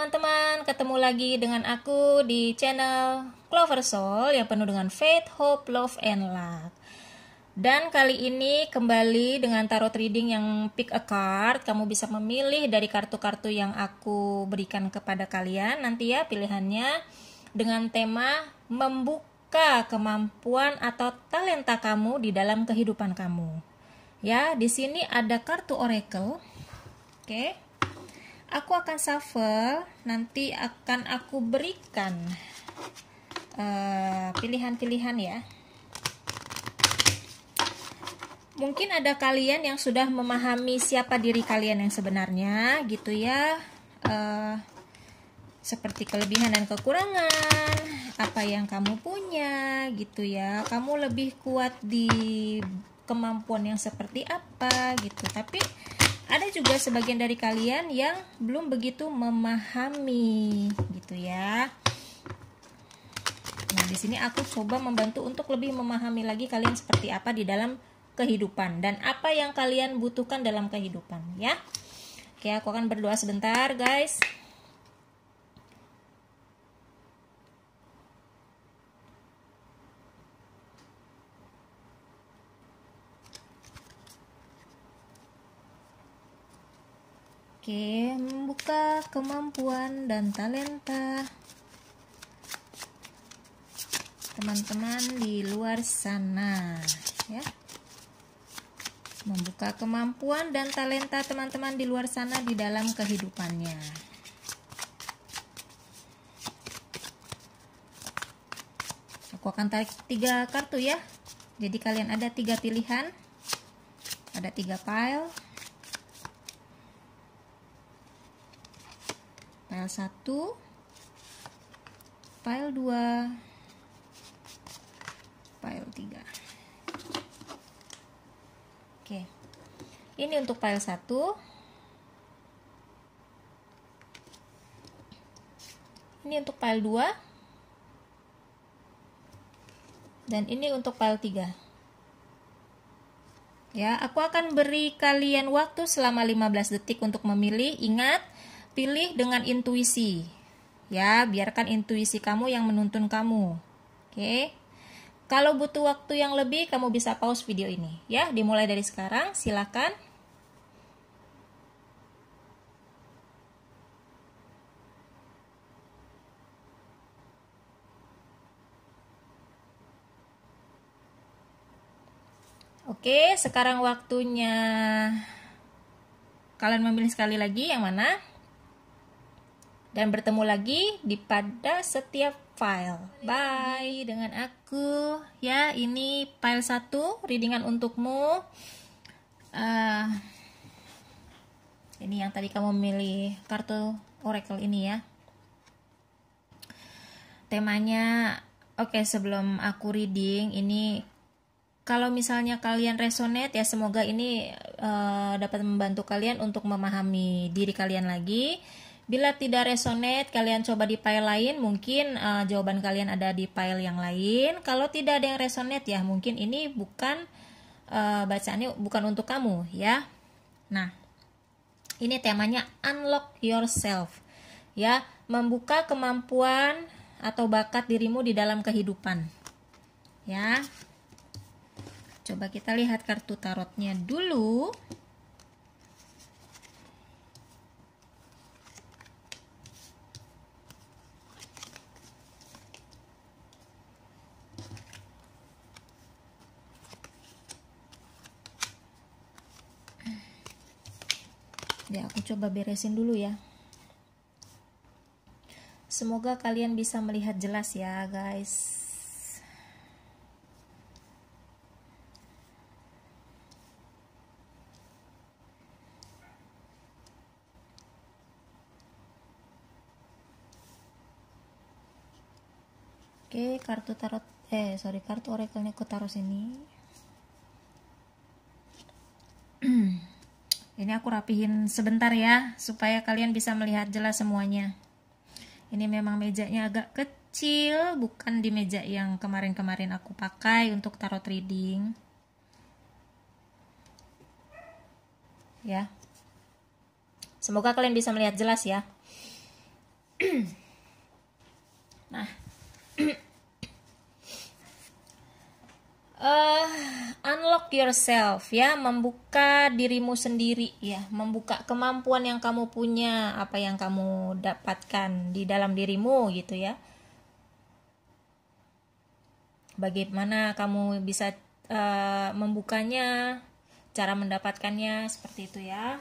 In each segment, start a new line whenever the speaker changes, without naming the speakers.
teman-teman, ketemu lagi dengan aku di channel Clover Soul yang penuh dengan faith, hope, love, and luck. Dan kali ini kembali dengan tarot reading yang pick a card. Kamu bisa memilih dari kartu-kartu yang aku berikan kepada kalian nanti ya, pilihannya dengan tema membuka kemampuan atau talenta kamu di dalam kehidupan kamu. Ya, di sini ada kartu oracle. Oke. Aku akan shuffle, nanti akan aku berikan pilihan-pilihan ya. Mungkin ada kalian yang sudah memahami siapa diri kalian yang sebenarnya gitu ya, seperti kelebihan dan kekurangan, apa yang kamu punya gitu ya. Kamu lebih kuat di kemampuan yang seperti apa gitu. Tapi ada juga sebagian dari kalian yang belum begitu memahami gitu ya. Nah, di sini aku coba membantu untuk lebih memahami lagi kalian seperti apa di dalam kehidupan dan apa yang kalian butuhkan dalam kehidupan ya. Oke, aku akan berdoa sebentar, guys. Oke, membuka kemampuan dan talenta teman-teman di luar sana ya. Membuka kemampuan dan talenta teman-teman di luar sana di dalam kehidupannya. Aku akan tarik 3 kartu ya. Jadi kalian ada 3 pilihan. Ada 3 pile. Pile 1, pile 2, pile 3. Oke. Ini untuk pile 1. Ini untuk pile 2. Dan ini untuk pile 3. Ya, aku akan beri kalian waktu selama 15 detik untuk memilih. Ingat, pilih dengan intuisi. Ya, biarkan intuisi kamu yang menuntun kamu. Oke. Kalau butuh waktu yang lebih, kamu bisa pause video ini. Ya, dimulai dari sekarang. Silakan. Oke, sekarang waktunya kalian memilih sekali lagi yang mana. Dan bertemu lagi di pada setiap file. Bye dengan aku ya. Ini file 1 readingan untukmu. Ini yang tadi kamu memilih kartu oracle ini ya. Temanya, oke, sebelum aku reading ini, kalau misalnya kalian resonate ya, semoga ini dapat membantu kalian untuk memahami diri kalian lagi. Bila tidak resonate, kalian coba di file lain, mungkin jawaban kalian ada di file yang lain. Kalau tidak ada yang resonate ya, mungkin ini bukan bacaannya bukan untuk kamu ya. Nah, ini temanya unlock yourself ya, membuka kemampuan atau bakat dirimu di dalam kehidupan ya. Coba kita lihat kartu tarotnya dulu. Ya, aku coba beresin dulu ya. Semoga kalian bisa melihat jelas ya, guys. Oke, kartu tarot kartu oracle-nya aku taruh sini. Ini aku rapihin sebentar ya, supaya kalian bisa melihat jelas semuanya. Ini memang mejanya agak kecil, bukan di meja yang kemarin-kemarin aku pakai untuk tarot reading. Ya. Semoga kalian bisa melihat jelas ya. Nah, uh, unlock yourself ya, membuka dirimu sendiri ya, membuka kemampuan yang kamu punya, apa yang kamu dapatkan di dalam dirimu gitu ya. Bagaimana kamu bisa membukanya, cara mendapatkannya seperti itu ya.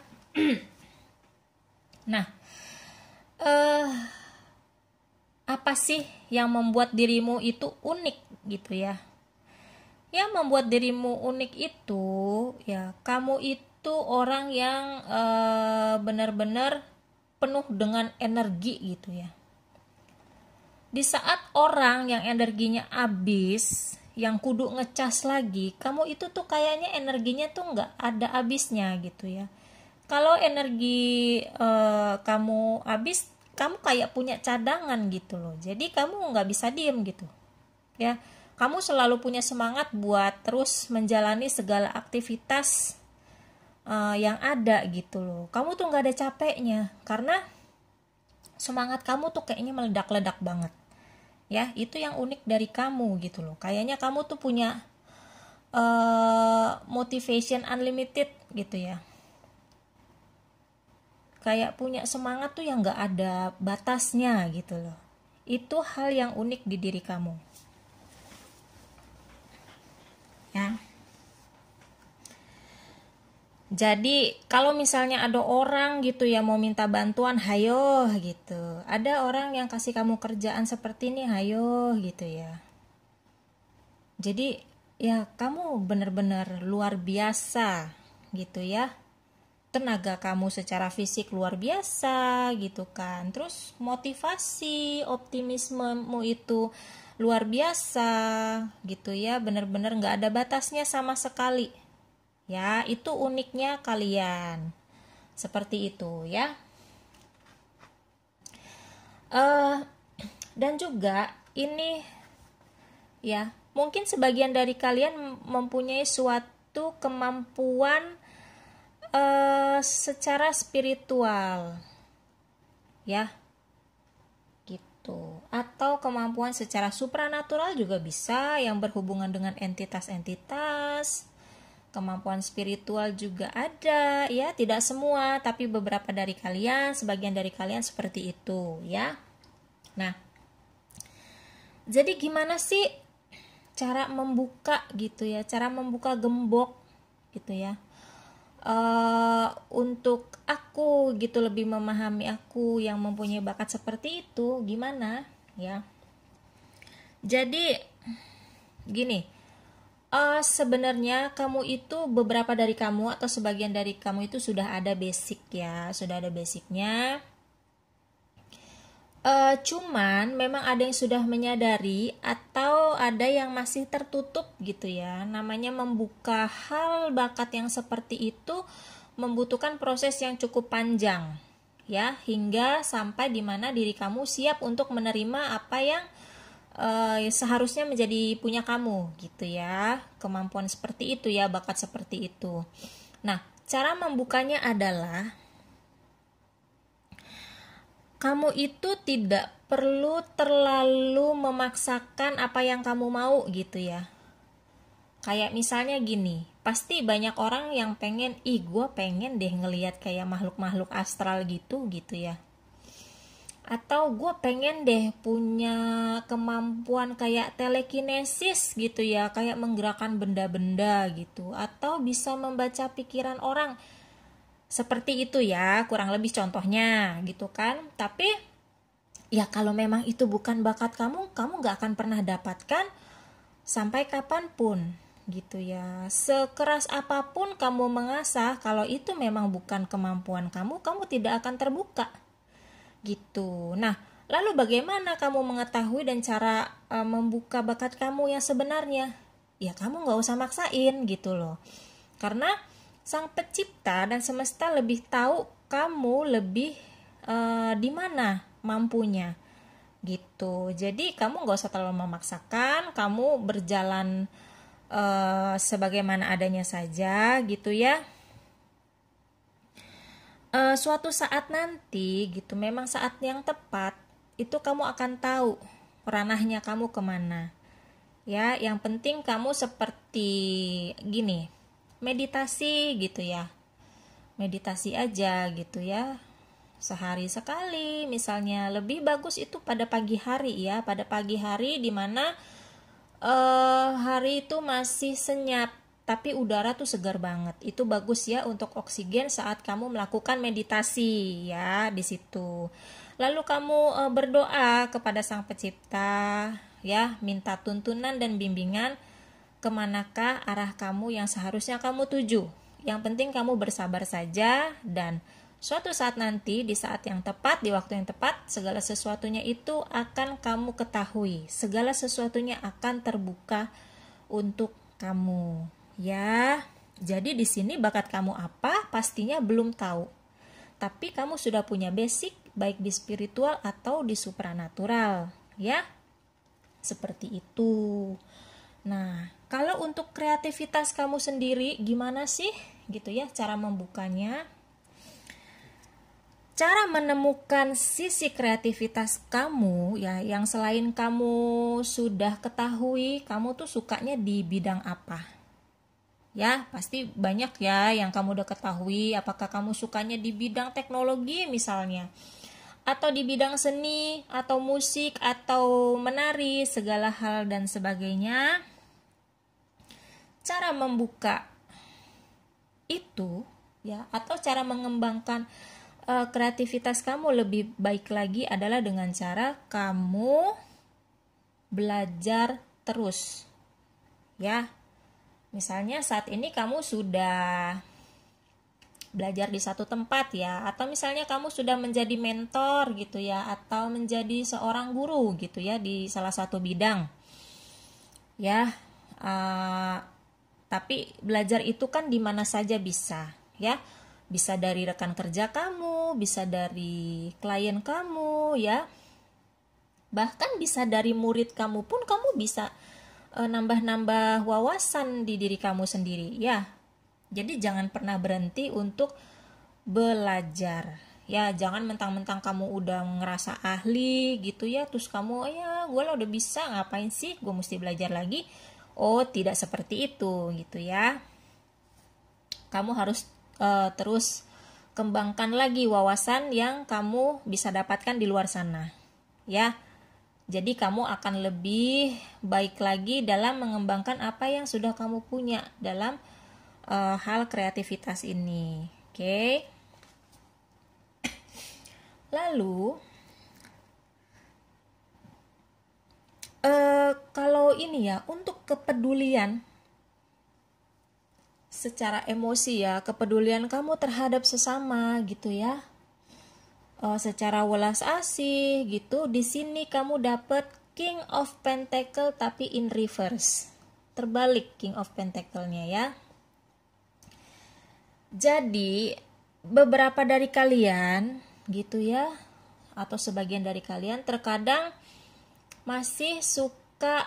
Nah, apa sih yang membuat dirimu itu unik gitu ya? Yang membuat dirimu unik itu ya, kamu itu orang yang benar-benar penuh dengan energi gitu ya. Di saat orang yang energinya habis, yang kudu ngecas lagi, kamu itu tuh kayaknya energinya tuh nggak ada habisnya gitu ya. Kalau energi kamu habis, kamu kayak punya cadangan gitu loh. Jadi kamu nggak bisa diem gitu ya. Kamu selalu punya semangat buat terus menjalani segala aktivitas yang ada gitu loh. Kamu tuh nggak ada capeknya karena semangat kamu tuh kayaknya meledak-ledak banget ya. Itu yang unik dari kamu gitu loh. Kayaknya kamu tuh punya motivation unlimited gitu ya, kayak punya semangat tuh yang nggak ada batasnya gitu loh. Itu hal yang unik di diri kamu ya. Jadi kalau misalnya ada orang gitu ya mau minta bantuan, hayo gitu. Ada orang yang kasih kamu kerjaan seperti ini, hayo gitu ya. Jadi ya kamu benar-benar luar biasa gitu ya. Tenaga kamu secara fisik luar biasa gitu kan. Terus motivasi, optimismemu itu luar biasa gitu ya. Benar-benar gak ada batasnya sama sekali. Ya, itu uniknya kalian. Seperti itu ya. Dan juga ini ya, mungkin sebagian dari kalian mempunyai suatu kemampuan secara spiritual ya gitu, atau kemampuan secara supranatural juga bisa, yang berhubungan dengan entitas-entitas. Kemampuan spiritual juga ada ya, tidak semua tapi beberapa dari kalian, sebagian dari kalian seperti itu ya. Nah, jadi gimana sih cara membuka gitu ya, cara membuka gembok gitu ya, untuk aku gitu, lebih memahami aku yang mempunyai bakat seperti itu gimana ya. Jadi gini, sebenarnya kamu itu, beberapa dari kamu atau sebagian dari kamu itu sudah ada basic ya, sudah ada basicnya. Cuman memang ada yang sudah menyadari atau ada yang masih tertutup gitu ya. Namanya membuka hal bakat yang seperti itu membutuhkan proses yang cukup panjang ya, hingga sampai dimana diri kamu siap untuk menerima apa yang seharusnya menjadi punya kamu gitu ya. Kemampuan seperti itu ya, bakat seperti itu. Nah, cara membukanya adalah kamu itu tidak perlu terlalu memaksakan apa yang kamu mau gitu ya. Kayak misalnya gini, pasti banyak orang yang pengen, gue pengen deh ngelihat kayak makhluk-makhluk astral gitu ya. Atau gue pengen deh punya kemampuan kayak telekinesis gitu ya, kayak menggerakkan benda-benda gitu. Atau bisa membaca pikiran orang. Seperti itu ya, kurang lebih contohnya gitu kan. Tapi ya kalau memang itu bukan bakat kamu gak akan pernah dapatkan sampai kapanpun gitu ya. Sekeras apapun kamu mengasah, kalau itu memang bukan kemampuan kamu tidak akan terbuka gitu. Nah, lalu bagaimana kamu mengetahui dan cara membuka bakat kamu yang sebenarnya? Ya kamu gak usah maksain gitu loh. Karena Sang Pencipta dan semesta lebih tahu kamu lebih di mana mampunya gitu. Jadi kamu gak usah terlalu memaksakan, kamu berjalan sebagaimana adanya saja gitu ya. Suatu saat nanti gitu, memang saat yang tepat itu kamu akan tahu ranahnya kamu kemana. Ya, yang penting kamu seperti gini, meditasi gitu ya. Meditasi aja gitu ya. Sehari sekali misalnya, lebih bagus itu pada pagi hari ya, pada pagi hari dimana hari itu masih senyap tapi udara tuh segar banget. Itu bagus ya untuk oksigen saat kamu melakukan meditasi ya di situ. Lalu kamu berdoa kepada Sang Pencipta ya, minta tuntunan dan bimbingan kemanakah arah kamu yang seharusnya kamu tuju. Yang penting kamu bersabar saja, dan suatu saat nanti, di saat yang tepat, di waktu yang tepat, segala sesuatunya itu akan kamu ketahui. Segala sesuatunya akan terbuka untuk kamu. Ya, jadi di sini bakat kamu apa? Pastinya belum tahu. Tapi kamu sudah punya basic, baik di spiritual atau di supranatural. Ya, seperti itu. Nah, kalau untuk kreativitas kamu sendiri, gimana sih? Gitu ya, cara membukanya. Cara menemukan sisi kreativitas kamu ya, yang selain kamu sudah ketahui kamu tuh sukanya di bidang apa. Ya, pasti banyak ya yang kamu udah ketahui. Apakah kamu sukanya di bidang teknologi misalnya, atau di bidang seni, atau musik, atau menari, segala hal dan sebagainya. Cara membuka itu ya, atau cara mengembangkan kreativitas kamu lebih baik lagi adalah dengan cara kamu belajar terus ya. Misalnya saat ini kamu sudah belajar di satu tempat ya, atau misalnya kamu sudah menjadi mentor gitu ya, atau menjadi seorang guru gitu ya di salah satu bidang ya. Tapi belajar itu kan di mana saja bisa ya. Bisa dari rekan kerja kamu, bisa dari klien kamu ya. Bahkan bisa dari murid kamu pun kamu bisa nambah-nambah wawasan di diri kamu sendiri ya. Jadi jangan pernah berhenti untuk belajar. Ya, jangan mentang-mentang kamu udah ngerasa ahli gitu ya, terus kamu ya gue lah udah bisa, ngapain sih gue mesti belajar lagi. Oh, tidak seperti itu gitu ya. Kamu harus terus kembangkan lagi wawasan yang kamu bisa dapatkan di luar sana ya. Jadi kamu akan lebih baik lagi dalam mengembangkan apa yang sudah kamu punya dalam hal kreativitas ini. Oke. Lalu kalau ini ya, untuk kepedulian secara emosi ya, kepedulian kamu terhadap sesama gitu ya, secara welas asih gitu. Di sini kamu dapat King of Pentacle tapi in reverse, terbalik King of Pentacle-nya ya. Jadi beberapa dari kalian gitu ya, atau sebagian dari kalian terkadang masih suka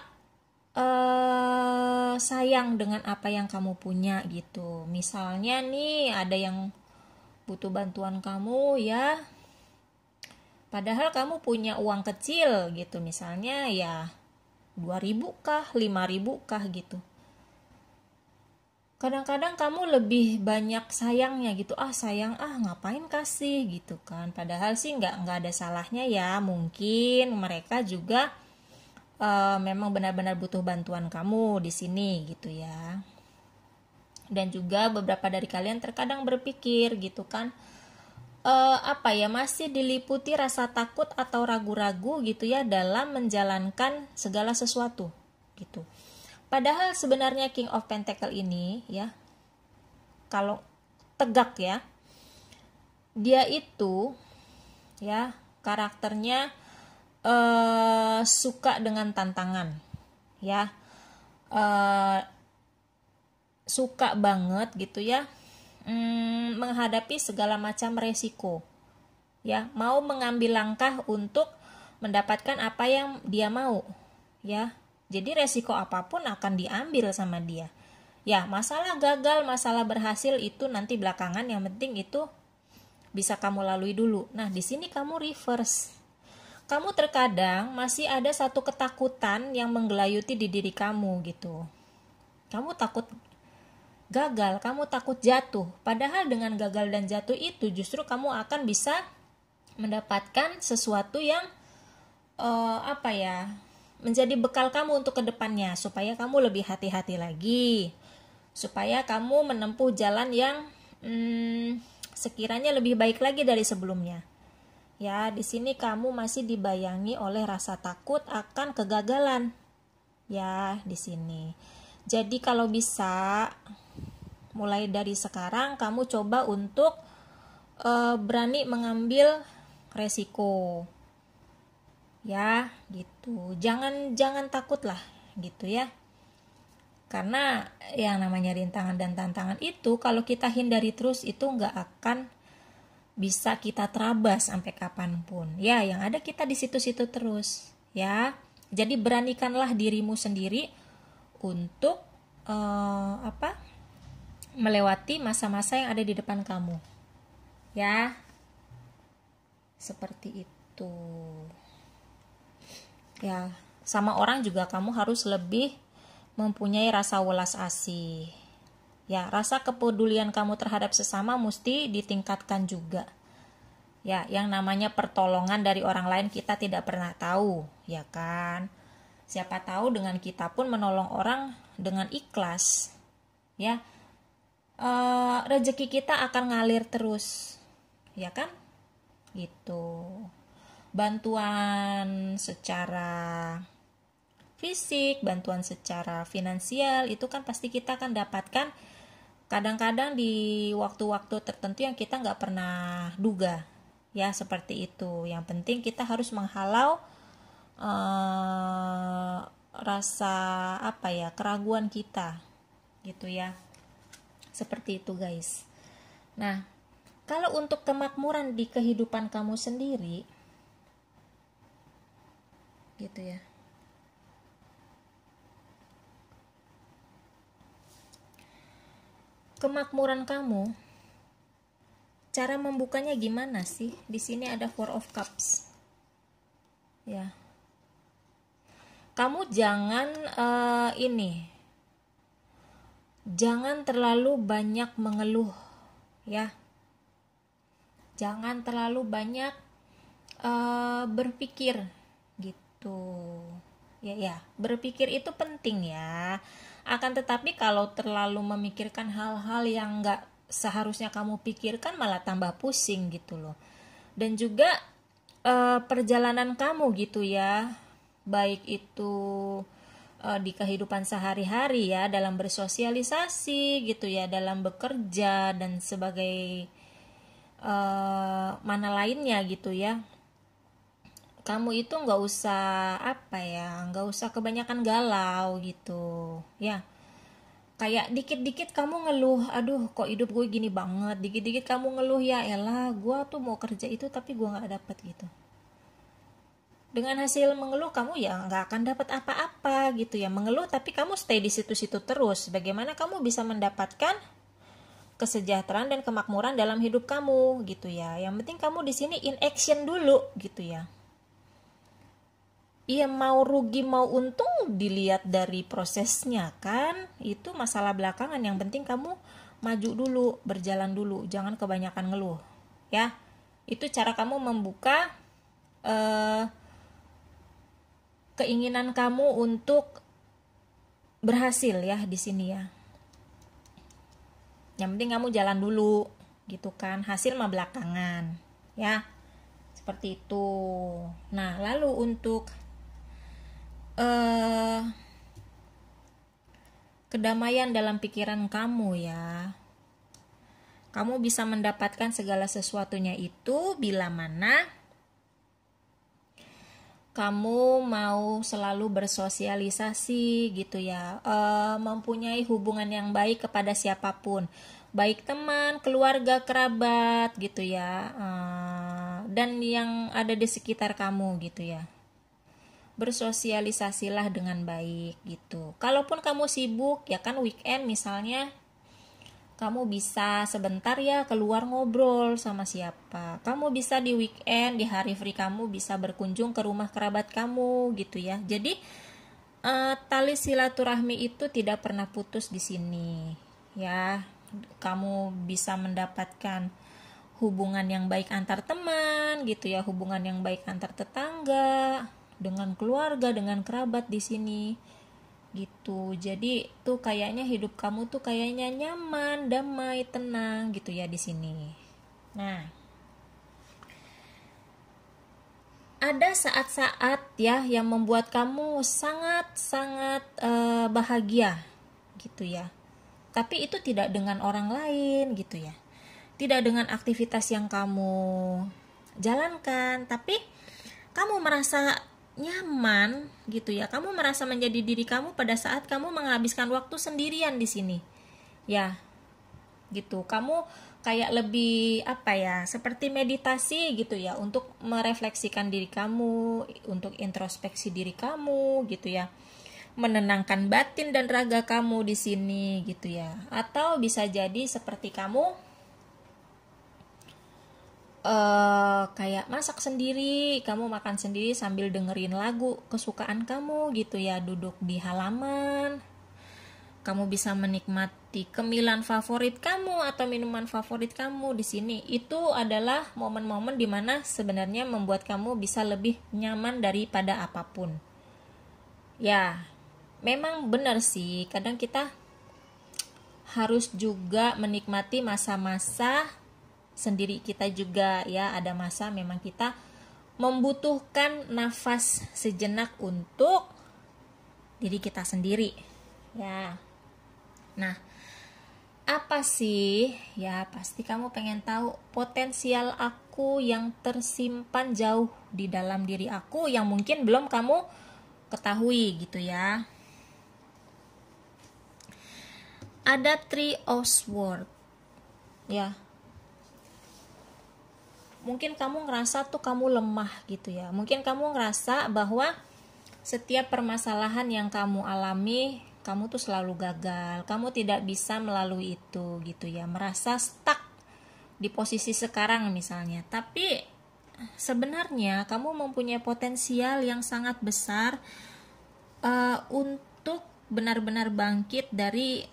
sayang dengan apa yang kamu punya gitu. Misalnya nih ada yang butuh bantuan kamu ya, padahal kamu punya uang kecil gitu, misalnya ya 2.000 kah, 5.000 kah gitu. Kadang-kadang kamu lebih banyak sayangnya gitu, sayang ngapain kasih gitu kan. Padahal sih nggak ada salahnya ya, mungkin mereka juga memang benar-benar butuh bantuan kamu di sini gitu ya. Dan juga beberapa dari kalian terkadang berpikir gitu kan, masih diliputi rasa takut atau ragu-ragu gitu ya dalam menjalankan segala sesuatu gitu. Padahal sebenarnya King of Pentacle ini ya, kalau tegak ya, dia itu ya karakternya suka dengan tantangan ya, suka banget gitu ya menghadapi segala macam resiko ya, mau mengambil langkah untuk mendapatkan apa yang dia mau ya. Jadi resiko apapun akan diambil sama dia ya. Masalah gagal, masalah berhasil itu nanti belakangan, yang penting itu bisa kamu lalui dulu. Nah, di sini kamu reverse. kamu terkadang masih ada satu ketakutan yang menggelayuti di diri kamu gitu. Kamu takut gagal, kamu takut jatuh. Padahal dengan gagal dan jatuh itu justru kamu akan bisa mendapatkan sesuatu yang menjadi bekal kamu untuk kedepannya, supaya kamu lebih hati-hati lagi, supaya kamu menempuh jalan yang sekiranya lebih baik lagi dari sebelumnya. Ya, di sini kamu masih dibayangi oleh rasa takut akan kegagalan. Ya, di sini. Jadi kalau bisa mulai dari sekarang kamu coba untuk berani mengambil resiko. Ya, gitu. Jangan takut lah, gitu ya. Karena yang namanya rintangan dan tantangan itu kalau kita hindari terus itu nggak akan bisa kita terabas sampai kapanpun. Ya, yang ada kita di situ-situ terus. Ya, jadi beranikanlah dirimu sendiri untuk melewati masa-masa yang ada di depan kamu. Ya, seperti itu. Ya, sama orang juga kamu harus lebih mempunyai rasa welas asih. Ya, rasa kepedulian kamu terhadap sesama mesti ditingkatkan juga. Ya, yang namanya pertolongan dari orang lain kita tidak pernah tahu, ya kan? Siapa tahu dengan kita pun menolong orang dengan ikhlas, ya, rezeki kita akan ngalir terus, ya kan? Gitu. Bantuan secara fisik, bantuan secara finansial itu kan pasti kita akan dapatkan kadang-kadang di waktu-waktu tertentu yang kita nggak pernah duga, ya, seperti itu. Yang penting kita harus menghalau rasa keraguan kita, gitu ya, seperti itu guys. Nah, kalau untuk kemakmuran di kehidupan kamu sendiri, gitu ya, kemakmuran kamu, cara membukanya gimana sih? Di sini ada Four of Cups. Ya. Kamu jangan jangan terlalu banyak mengeluh, ya. Jangan terlalu banyak berpikir gitu. Ya, berpikir itu penting ya. Akan tetapi kalau terlalu memikirkan hal-hal yang gak seharusnya kamu pikirkan malah tambah pusing gitu loh. Dan juga perjalanan kamu gitu ya, baik itu di kehidupan sehari-hari ya, dalam bersosialisasi gitu ya, dalam bekerja dan sebagai mana lainnya gitu ya. Kamu itu nggak usah kebanyakan galau gitu ya. Kayak dikit-dikit kamu ngeluh, aduh kok hidup gue gini banget, dikit-dikit kamu ngeluh, ya elah gue tuh mau kerja itu tapi gue nggak dapet gitu. Dengan hasil mengeluh kamu ya nggak akan dapat apa-apa gitu ya. Mengeluh tapi kamu stay di situ-situ terus, bagaimana kamu bisa mendapatkan kesejahteraan dan kemakmuran dalam hidup kamu gitu ya. Yang penting kamu di sini in action dulu gitu ya. Iya, mau rugi mau untung dilihat dari prosesnya kan, itu masalah belakangan. Yang penting kamu maju dulu, berjalan dulu, jangan kebanyakan ngeluh ya. Itu cara kamu membuka keinginan kamu untuk berhasil ya di sini ya. Yang penting kamu jalan dulu gitu kan, hasil mah belakangan ya, seperti itu. Nah, lalu untuk kedamaian dalam pikiran kamu ya, kamu bisa mendapatkan segala sesuatunya itu bila mana kamu mau selalu bersosialisasi gitu ya, mempunyai hubungan yang baik kepada siapapun, baik teman, keluarga, kerabat gitu ya, dan yang ada di sekitar kamu gitu ya. Bersosialisasilah dengan baik gitu. Kalaupun kamu sibuk ya kan, weekend misalnya Kamu bisa sebentar ya keluar ngobrol sama siapa. Kamu bisa di weekend, di hari free kamu bisa berkunjung ke rumah kerabat kamu gitu ya. Jadi tali silaturahmi itu tidak pernah putus di sini ya. Kamu bisa mendapatkan hubungan yang baik antar teman gitu ya, hubungan yang baik antar tetangga, dengan keluarga, dengan kerabat di sini gitu. Jadi tuh kayaknya hidup kamu tuh kayaknya nyaman, damai, tenang gitu ya di sini. Nah, ada saat-saat ya yang membuat kamu sangat-sangat bahagia gitu ya. Tapi itu tidak dengan orang lain gitu ya. Tidak dengan aktivitas yang kamu jalankan, tapi kamu merasa nyaman gitu ya. Kamu merasa menjadi diri kamu pada saat kamu menghabiskan waktu sendirian di sini. Ya, gitu. Kamu kayak lebih seperti meditasi gitu ya, untuk merefleksikan diri kamu, untuk introspeksi diri kamu gitu ya, menenangkan batin dan raga kamu di sini gitu ya. Atau bisa jadi seperti kamu kayak masak sendiri, kamu makan sendiri sambil dengerin lagu kesukaan kamu gitu ya, duduk di halaman. Kamu bisa menikmati cemilan favorit kamu atau minuman favorit kamu di sini. Itu adalah momen-momen dimana sebenarnya membuat kamu bisa lebih nyaman daripada apapun. Ya, memang benar sih, kadang kita harus juga menikmati masa-masa sendiri kita juga ya. Ada masa memang kita membutuhkan nafas sejenak untuk diri kita sendiri ya. Nah, apa sih? Ya, pasti kamu pengen tahu potensial aku yang tersimpan jauh di dalam diri aku yang mungkin belum kamu ketahui gitu ya. Ada Three of Swords ya. Mungkin kamu ngerasa tuh kamu lemah gitu ya. Mungkin kamu ngerasa bahwa setiap permasalahan yang kamu alami, kamu tuh selalu gagal, kamu tidak bisa melalui itu gitu ya, merasa stuck di posisi sekarang misalnya. Tapi sebenarnya kamu mempunyai potensial yang sangat besar untuk benar-benar bangkit dari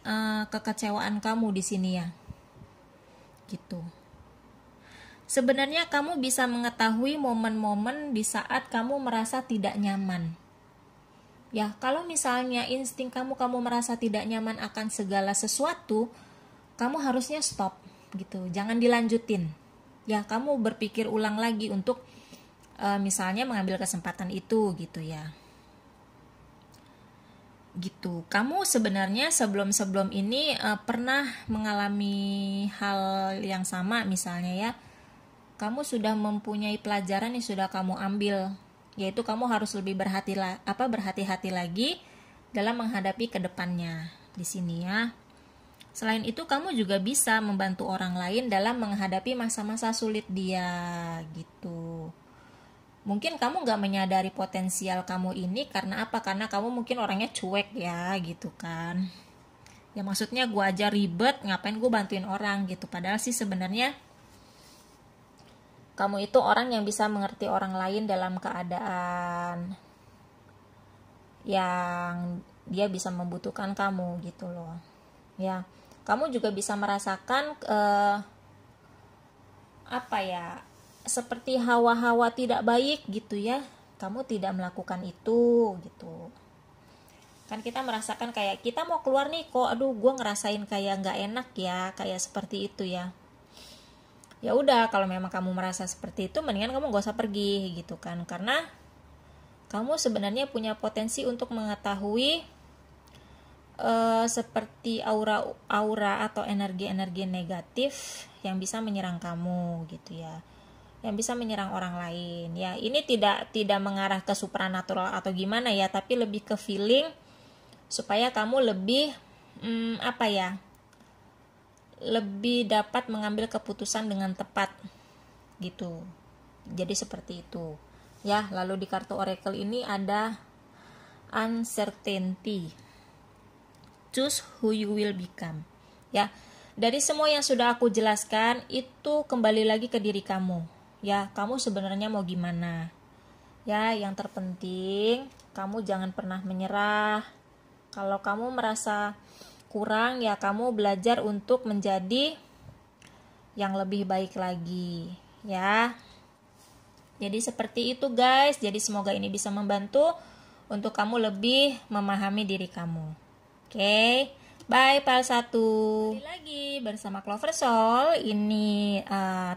kekecewaan kamu di sini ya, gitu. Sebenarnya kamu bisa mengetahui momen-momen di saat kamu merasa tidak nyaman. Ya, kalau misalnya insting kamu merasa tidak nyaman akan segala sesuatu, kamu harusnya stop gitu. Jangan dilanjutin. Ya, kamu berpikir ulang lagi untuk misalnya mengambil kesempatan itu gitu ya. Gitu. Kamu sebenarnya sebelum ini pernah mengalami hal yang sama misalnya ya. Kamu sudah mempunyai pelajaran yang sudah kamu ambil, yaitu kamu harus lebih berhati-hati lagi dalam menghadapi kedepannya di sini ya. Selain itu kamu juga bisa membantu orang lain dalam menghadapi masa-masa sulit dia gitu. Mungkin kamu gak menyadari potensial kamu ini karena apa? Karena kamu mungkin orangnya cuek ya gitu kan. Ya maksudnya gue aja ribet, ngapain gue bantuin orang gitu. Padahal sih sebenarnya kamu itu orang yang bisa mengerti orang lain dalam keadaan yang dia bisa membutuhkan kamu gitu loh. Ya, kamu juga bisa merasakan seperti hawa-hawa tidak baik gitu ya. Kamu tidak melakukan itu gitu. Kan kita merasakan kayak kita mau keluar nih kok, aduh gue ngerasain kayak nggak enak ya, kayak seperti itu ya. Ya udah, kalau memang kamu merasa seperti itu, mendingan kamu gak usah pergi gitu kan, karena kamu sebenarnya punya potensi untuk mengetahui seperti aura atau energi-energi negatif yang bisa menyerang kamu gitu ya, yang bisa menyerang orang lain ya. Ini tidak mengarah ke supranatural atau gimana ya, tapi lebih ke feeling supaya kamu lebih lebih dapat mengambil keputusan dengan tepat gitu. Jadi seperti itu ya. Lalu di kartu oracle ini ada uncertainty, choose who you will become ya. Dari semua yang sudah aku jelaskan, itu kembali lagi ke diri kamu. Ya, kamu sebenarnya mau gimana? Ya, yang terpenting, kamu jangan pernah menyerah. Kalau kamu merasa kurang, ya kamu belajar untuk menjadi yang lebih baik lagi. Ya, jadi seperti itu guys. Jadi semoga ini bisa membantu untuk kamu lebih memahami diri kamu. Oke, bye file 1. Kembali lagi bersama Clover Soul. Ini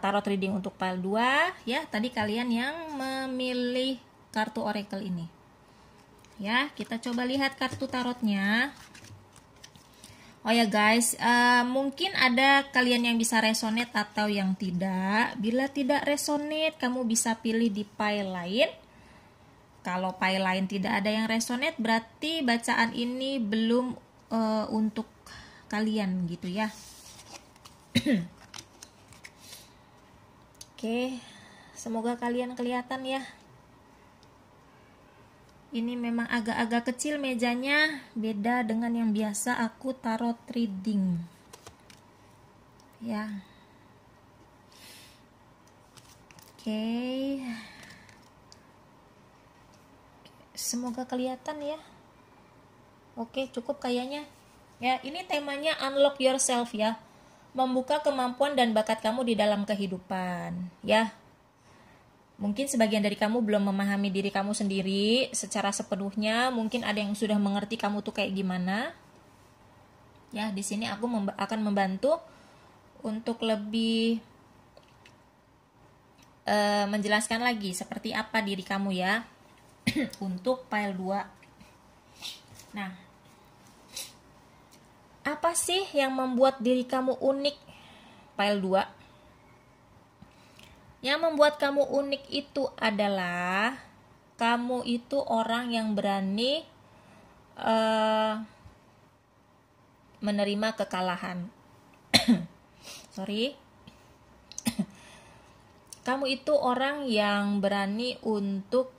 tarot reading untuk file 2. Ya, tadi kalian yang memilih kartu oracle ini. Ya, kita coba lihat kartu tarotnya. Oh ya guys, mungkin ada kalian yang bisa resonate atau yang tidak. Bila tidak resonate, kamu bisa pilih di pile lain. Kalau pile lain tidak ada yang resonate, berarti bacaan ini belum untuk kalian gitu ya. Oke, semoga kalian kelihatan ya. Ini memang agak-agak kecil mejanya, beda dengan yang biasa aku tarot reading. Ya. Oke. Semoga kelihatan ya. Oke, cukup kayaknya. Ya, ini temanya unlock yourself ya. Membuka kemampuan dan bakat kamu di dalam kehidupan, ya. Mungkin sebagian dari kamu belum memahami diri kamu sendiri secara sepenuhnya. Mungkin ada yang sudah mengerti kamu tuh kayak gimana. Ya, di sini aku akan membantu untuk lebih menjelaskan lagi seperti apa diri kamu ya. Untuk file 2. Nah, apa sih yang membuat diri kamu unik? File 2. Yang membuat kamu unik itu adalah kamu itu orang yang berani menerima kekalahan. Sorry. Kamu itu orang yang berani untuk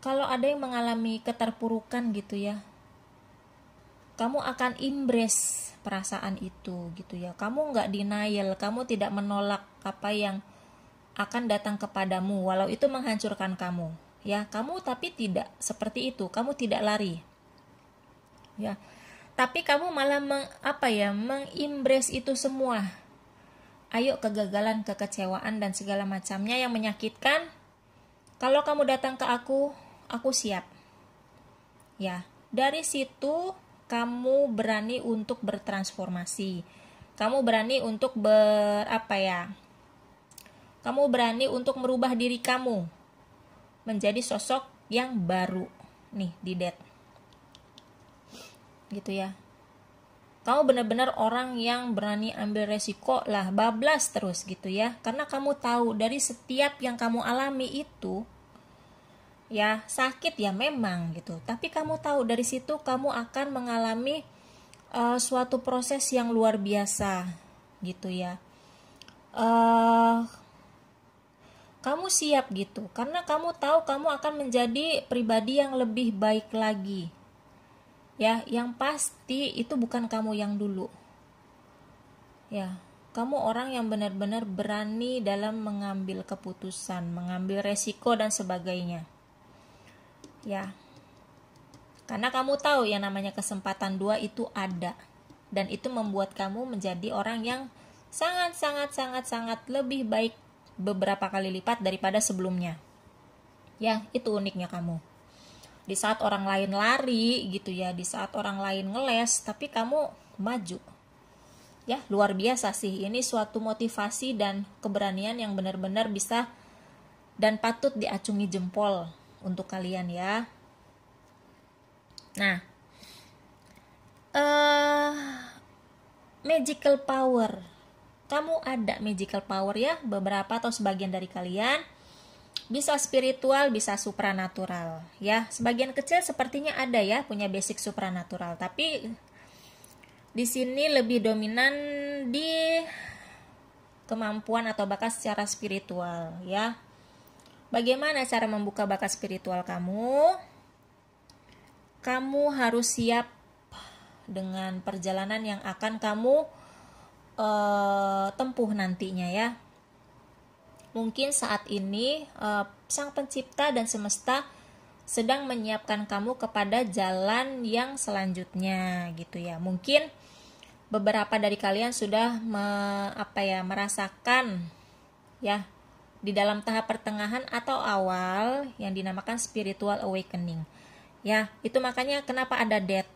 kalau ada yang mengalami keterpurukan gitu ya, kamu akan embrace perasaan itu gitu ya. Kamu nggak denial, kamu tidak menolak apa yang akan datang kepadamu walau itu menghancurkan kamu ya. Kamu tapi tidak seperti itu, kamu tidak lari ya, tapi kamu malah mengembrace itu semua. Ayo, kegagalan, kekecewaan dan segala macamnya yang menyakitkan, kalau kamu datang ke aku siap ya. Dari situ kamu berani untuk bertransformasi. Kamu berani untuk kamu berani untuk merubah diri kamu menjadi sosok yang baru. Nih, di death. Gitu ya. Kamu benar-benar orang yang berani ambil resiko lah, bablas terus gitu ya. Karena kamu tahu dari setiap yang kamu alami itu ya sakit ya memang gitu, tapi kamu tahu dari situ kamu akan mengalami suatu proses yang luar biasa gitu ya. Kamu siap gitu karena kamu tahu kamu akan menjadi pribadi yang lebih baik lagi ya. Yang pasti itu bukan kamu yang dulu ya. Kamu orang yang benar-benar berani dalam mengambil keputusan, mengambil resiko dan sebagainya ya. Karena kamu tahu yang namanya kesempatan 2 itu ada, dan itu membuat kamu menjadi orang yang sangat lebih baik beberapa kali lipat daripada sebelumnya ya. Itu uniknya kamu. Di saat orang lain lari gitu ya, di saat orang lain ngeles, tapi kamu maju ya. Luar biasa sih. Ini suatu motivasi dan keberanian yang benar-benar bisa dan patut diacungi jempol untuk kalian ya. Nah, magical power. Kamu ada magical power ya. Beberapa atau sebagian dari kalian bisa spiritual, bisa supranatural ya. Sebagian kecil sepertinya ada ya punya basic supranatural, tapi di sini lebih dominan di kemampuan atau bakat secara spiritual ya. Bagaimana cara membuka bakat spiritual kamu? kamu harus siap dengan perjalanan yang akan kamu tempuh nantinya ya. Mungkin saat ini Sang Pencipta dan semesta sedang menyiapkan kamu kepada jalan yang selanjutnya gitu ya. Mungkin beberapa dari kalian sudah merasakan ya di dalam tahap pertengahan atau awal yang dinamakan spiritual awakening. Ya, itu makanya kenapa ada death.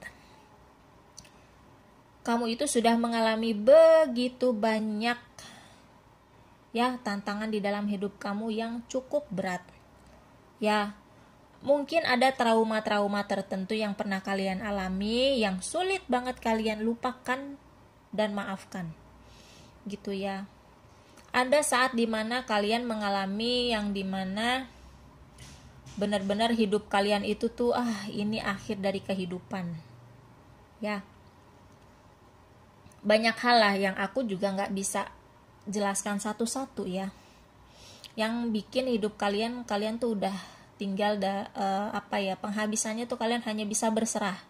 Kamu itu sudah mengalami begitu banyak ya tantangan di dalam hidup kamu yang cukup berat. Ya, mungkin ada trauma-trauma tertentu yang pernah kalian alami yang sulit banget kalian lupakan dan maafkan. Gitu ya. Ada saat dimana kalian mengalami yang dimana benar-benar hidup kalian itu tuh ini akhir dari kehidupan. Ya. Banyak hal lah yang aku juga nggak bisa jelaskan satu-satu ya. Yang bikin hidup kalian tuh udah tinggal penghabisannya tuh kalian hanya bisa berserah.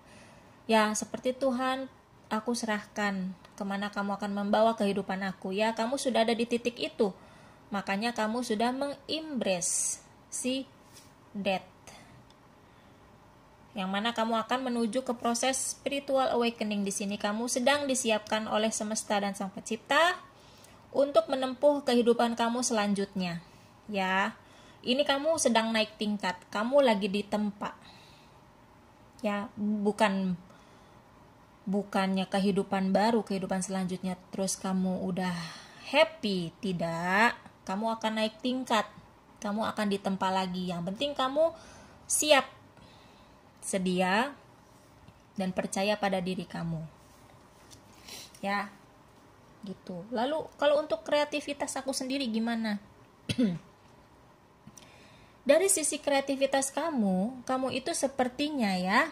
Ya, seperti Tuhan, aku serahkan kemana kamu akan membawa kehidupan aku ya. Kamu sudah ada di titik itu. Makanya kamu sudah mengembrace si death. Yang mana kamu akan menuju ke proses spiritual awakening. Di sini kamu sedang disiapkan oleh semesta dan Sang Pencipta untuk menempuh kehidupan kamu selanjutnya. Ya, ini kamu sedang naik tingkat. Kamu lagi ditempa. Ya, bukannya kehidupan baru, kehidupan selanjutnya terus kamu udah happy. Tidak, kamu akan naik tingkat. Kamu akan ditempa lagi. Yang penting kamu siap, sedia, dan percaya pada diri kamu. Ya, gitu. Lalu kalau untuk kreativitas aku sendiri gimana? Dari sisi kreativitas kamu itu sepertinya ya,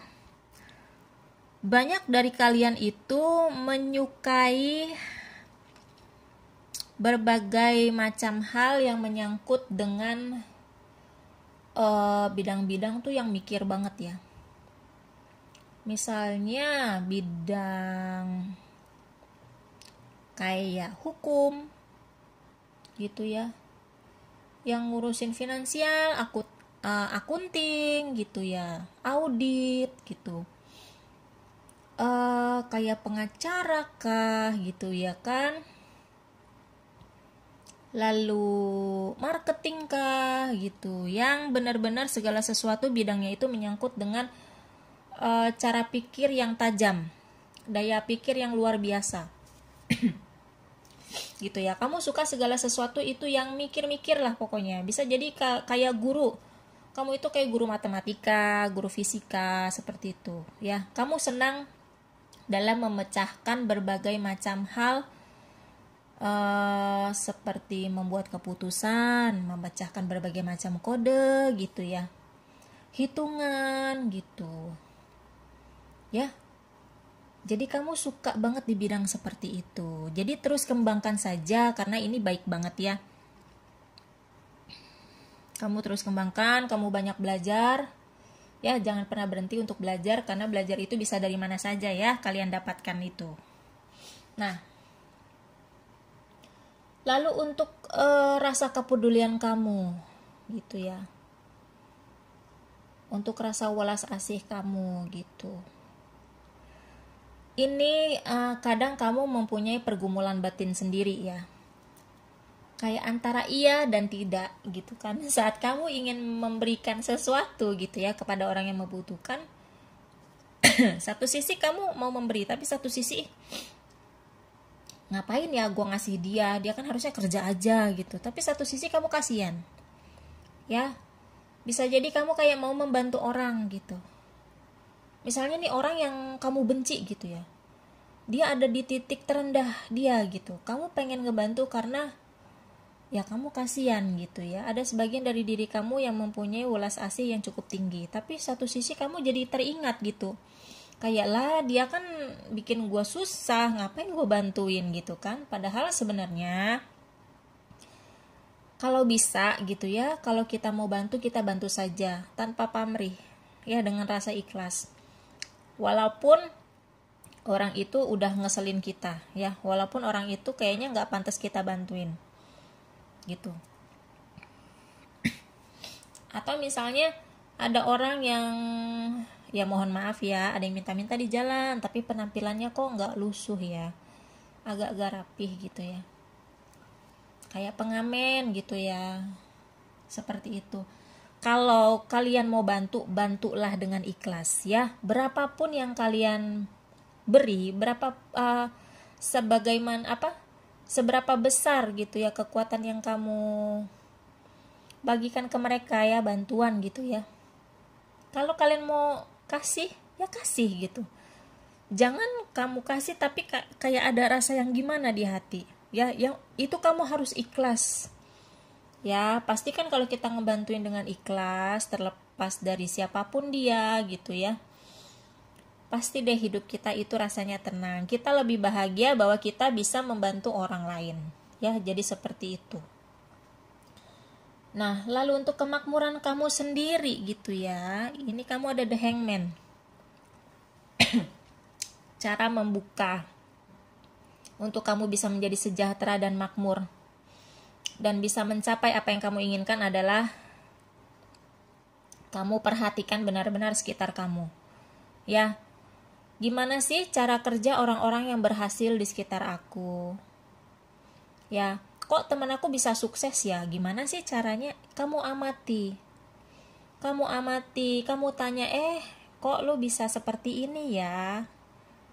banyak dari kalian itu menyukai berbagai macam hal yang menyangkut dengan bidang-bidang tuh yang mikir banget ya. Misalnya bidang kayak hukum gitu ya, yang ngurusin finansial, akunting gitu ya, audit gitu, kayak pengacara kah gitu ya kan, lalu marketing kah gitu, yang benar-benar segala sesuatu bidangnya itu menyangkut dengan cara pikir yang tajam, daya pikir yang luar biasa. Gitu ya, kamu suka segala sesuatu itu yang mikir-mikir lah pokoknya. Bisa jadi kayak guru, kamu itu kayak guru matematika, guru fisika, seperti itu ya. Kamu senang dalam memecahkan berbagai macam hal, seperti membuat keputusan, memecahkan berbagai macam kode gitu ya, hitungan gitu ya. Jadi kamu suka banget di bidang seperti itu. Jadi terus kembangkan saja, karena ini baik banget ya. Kamu terus kembangkan, kamu banyak belajar. Ya, jangan pernah berhenti untuk belajar, karena belajar itu bisa dari mana saja ya, kalian dapatkan itu. Nah, lalu untuk rasa kepedulian kamu gitu ya. Untuk rasa welas asih kamu gitu. Ini kadang kamu mempunyai pergumulan batin sendiri ya, kayak antara iya dan tidak gitu kan. Saat kamu ingin memberikan sesuatu gitu ya kepada orang yang membutuhkan, satu sisi kamu mau memberi, tapi satu sisi ngapain ya gue ngasih dia kan harusnya kerja aja gitu. Tapi satu sisi kamu kasihan ya. Bisa jadi kamu kayak mau membantu orang gitu. Misalnya nih orang yang kamu benci gitu ya, dia ada di titik terendah dia gitu, kamu pengen ngebantu karena ya kamu kasihan gitu ya. Ada sebagian dari diri kamu yang mempunyai welas asih yang cukup tinggi, tapi satu sisi kamu jadi teringat gitu, kayak lah dia kan bikin gue susah, ngapain gue bantuin gitu kan. Padahal sebenarnya kalau bisa gitu ya, kalau kita mau bantu, kita bantu saja tanpa pamrih ya, dengan rasa ikhlas. walaupun orang itu udah ngeselin kita, ya, walaupun orang itu kayaknya nggak pantas kita bantuin, gitu. Atau misalnya ada orang yang, ya mohon maaf ya, ada yang minta-minta di jalan tapi penampilannya kok nggak lusuh ya, agak-agak rapih gitu ya, kayak pengamen gitu ya, seperti itu. Kalau kalian mau bantu, bantulah dengan ikhlas ya. Berapapun yang kalian beri, seberapa besar gitu ya kekuatan yang kamu bagikan ke mereka ya, bantuan gitu ya. Kalau kalian mau kasih, ya kasih gitu. Jangan kamu kasih tapi kayak ada rasa yang gimana di hati. Ya, yang itu kamu harus ikhlas. Ya, pastikan kalau kita ngebantuin dengan ikhlas, terlepas dari siapapun dia gitu ya, pasti deh hidup kita itu rasanya tenang. Kita lebih bahagia bahwa kita bisa membantu orang lain. Ya, jadi seperti itu. Nah, lalu untuk kemakmuran kamu sendiri gitu ya, ini kamu ada the hangman. Cara membuka untuk kamu bisa menjadi sejahtera dan makmur dan bisa mencapai apa yang kamu inginkan adalah kamu perhatikan benar-benar sekitar kamu. Ya, gimana sih cara kerja orang-orang yang berhasil di sekitar aku? Ya, kok teman aku bisa sukses ya? Gimana sih caranya? Kamu amati. Kamu tanya, kok lu bisa seperti ini ya?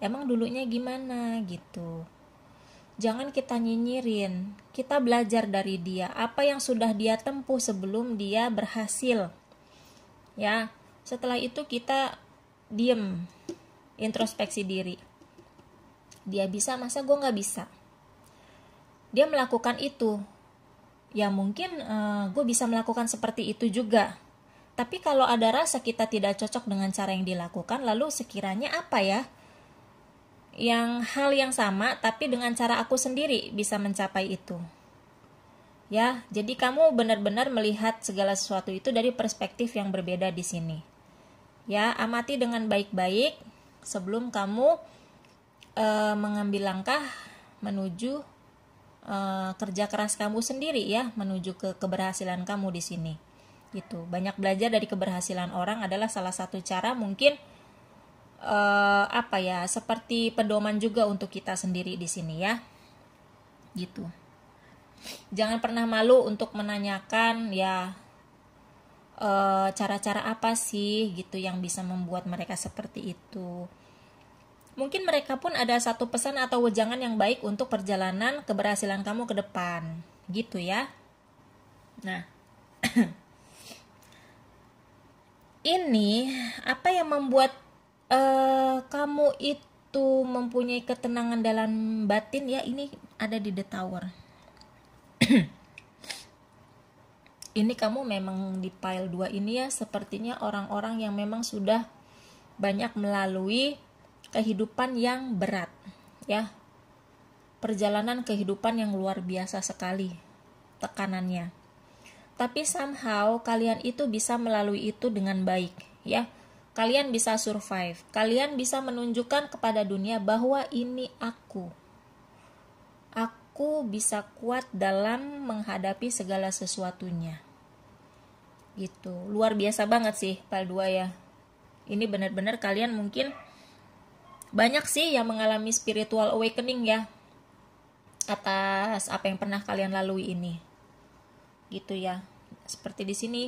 Emang dulunya gimana gitu. Jangan kita nyinyirin, kita belajar dari dia, apa yang sudah dia tempuh sebelum dia berhasil. Ya, setelah itu kita diem, introspeksi diri. Dia bisa, masa gue gak bisa? Dia melakukan itu, ya mungkin gue bisa melakukan seperti itu juga. Tapi kalau ada rasa kita tidak cocok dengan cara yang dilakukan, lalu sekiranya apa ya? Hal yang sama tapi dengan cara aku sendiri bisa mencapai itu. Ya, jadi kamu benar-benar melihat segala sesuatu itu dari perspektif yang berbeda di sini. Ya, amati dengan baik-baik sebelum kamu mengambil langkah menuju kerja keras kamu sendiri ya, menuju ke keberhasilan kamu di sini. Gitu. Banyak belajar dari keberhasilan orang adalah salah satu cara mungkin seperti pedoman juga untuk kita sendiri di sini ya, gitu. Jangan pernah malu untuk menanyakan ya cara-cara apa sih gitu yang bisa membuat mereka seperti itu. Mungkin mereka pun ada satu pesan atau wejangan yang baik untuk perjalanan keberhasilan kamu ke depan, gitu ya. Nah, ini apa yang membuat kamu itu mempunyai ketenangan dalam batin ya, ini ada di The Tower. Ini kamu memang di pile 2 ini ya, sepertinya orang-orang yang memang sudah banyak melalui kehidupan yang berat ya, perjalanan kehidupan yang luar biasa sekali tekanannya, tapi somehow kalian itu bisa melalui itu dengan baik ya. Kalian bisa survive, kalian bisa menunjukkan kepada dunia bahwa ini aku bisa kuat dalam menghadapi segala sesuatunya. Gitu, luar biasa banget sih pal 2 ya. Ini benar-benar kalian mungkin banyak sih yang mengalami spiritual awakening ya, atas apa yang pernah kalian lalui ini. Gitu ya, seperti di sini.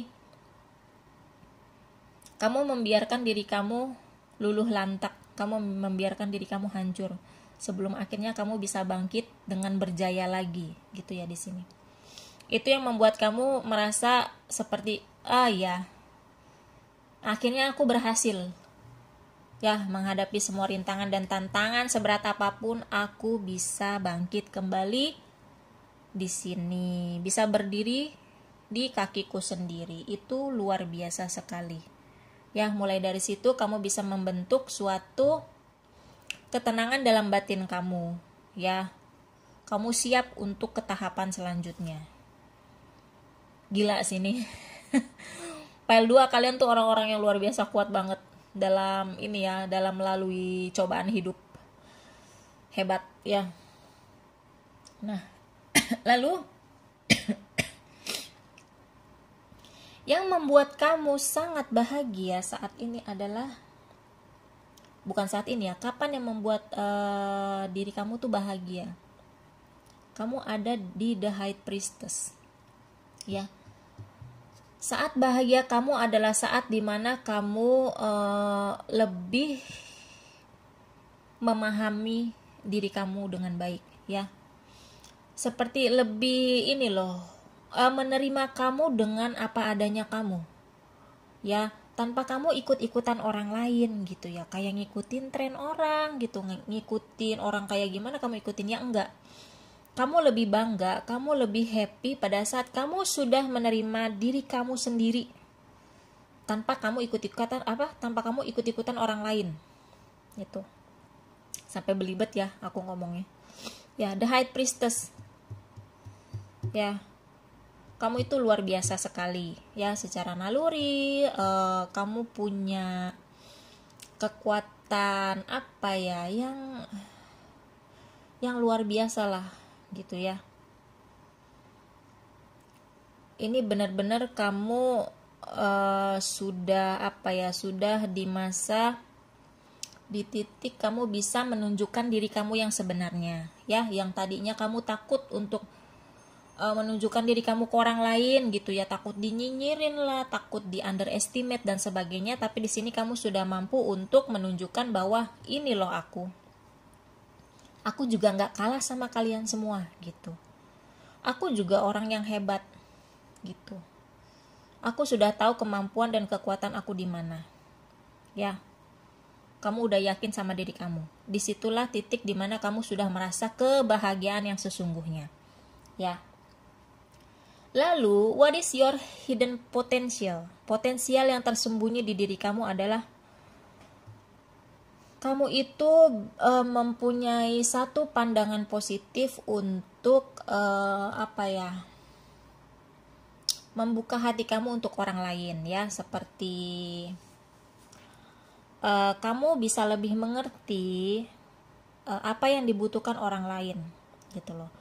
Kamu membiarkan diri kamu luluh lantak, kamu membiarkan diri kamu hancur sebelum akhirnya kamu bisa bangkit dengan berjaya lagi, gitu ya di sini. Itu yang membuat kamu merasa seperti akhirnya aku berhasil. Ya, menghadapi semua rintangan dan tantangan seberat apapun, aku bisa bangkit kembali di sini, bisa berdiri di kakiku sendiri. Itu luar biasa sekali. Ya, mulai dari situ kamu bisa membentuk suatu ketenangan dalam batin kamu. Ya, kamu siap untuk ke tahapan selanjutnya. Gila sini. Pile 2 kalian tuh orang-orang yang luar biasa kuat banget. dalam ini ya, dalam melalui cobaan hidup. Hebat ya. Nah, lalu yang membuat kamu sangat bahagia saat ini adalah, bukan saat ini ya, kapan yang membuat diri kamu tuh bahagia? Kamu ada di The High Priestess ya. Saat bahagia kamu adalah saat dimana kamu lebih memahami diri kamu dengan baik ya. Seperti lebih ini loh, menerima kamu dengan apa adanya kamu ya, tanpa kamu ikut-ikutan orang lain gitu ya, kayak ngikutin tren orang gitu, ngikutin orang kayak gimana kamu ikutin ya, enggak. Kamu lebih bangga, kamu lebih happy pada saat kamu sudah menerima diri kamu sendiri tanpa kamu ikut-ikutan tanpa kamu ikut-ikutan orang lain gitu. Sampai belibet ya aku ngomongnya ya. The High Priestess ya, kamu itu luar biasa sekali ya, secara naluri. Kamu punya kekuatan apa ya, yang luar biasa lah gitu ya. Ini benar-benar kamu sudah apa ya, sudah di masa, di titik kamu bisa menunjukkan diri kamu yang sebenarnya ya. Yang tadinya kamu takut untuk menunjukkan diri kamu ke orang lain gitu ya, takut dinyinyirin lah, takut di underestimate dan sebagainya, tapi di sini kamu sudah mampu untuk menunjukkan bahwa ini loh aku juga nggak kalah sama kalian semua gitu, aku juga orang yang hebat gitu, aku sudah tahu kemampuan dan kekuatan aku di mana ya. Kamu udah yakin sama diri kamu, disitulah titik dimana kamu sudah merasa kebahagiaan yang sesungguhnya ya. Lalu, what is your hidden potential? Potensial yang tersembunyi di diri kamu adalah kamu itu mempunyai satu pandangan positif untuk membuka hati kamu untuk orang lain ya. Seperti kamu bisa lebih mengerti apa yang dibutuhkan orang lain gitu loh.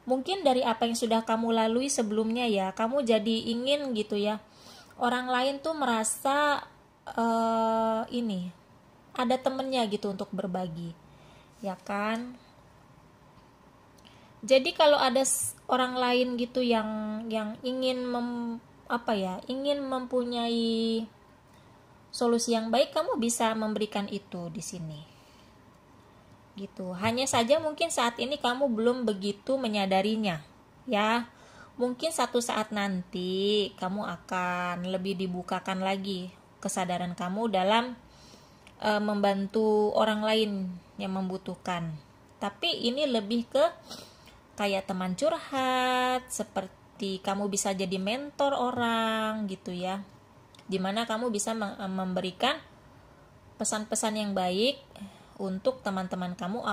Mungkin dari apa yang sudah kamu lalui sebelumnya ya, kamu jadi ingin gitu ya, orang lain tuh merasa ini ada temennya gitu untuk berbagi ya kan. Jadi kalau ada orang lain gitu yang ingin ingin mempunyai solusi yang baik, kamu bisa memberikan itu di sini gitu. Hanya saja mungkin saat ini kamu belum begitu menyadarinya ya. Mungkin satu saat nanti kamu akan lebih dibukakan lagi kesadaran kamu dalam membantu orang lain yang membutuhkan. Tapi ini lebih ke kayak teman curhat, seperti kamu bisa jadi mentor orang gitu ya, dimana kamu bisa memberikan pesan-pesan yang baik untuk teman-teman kamu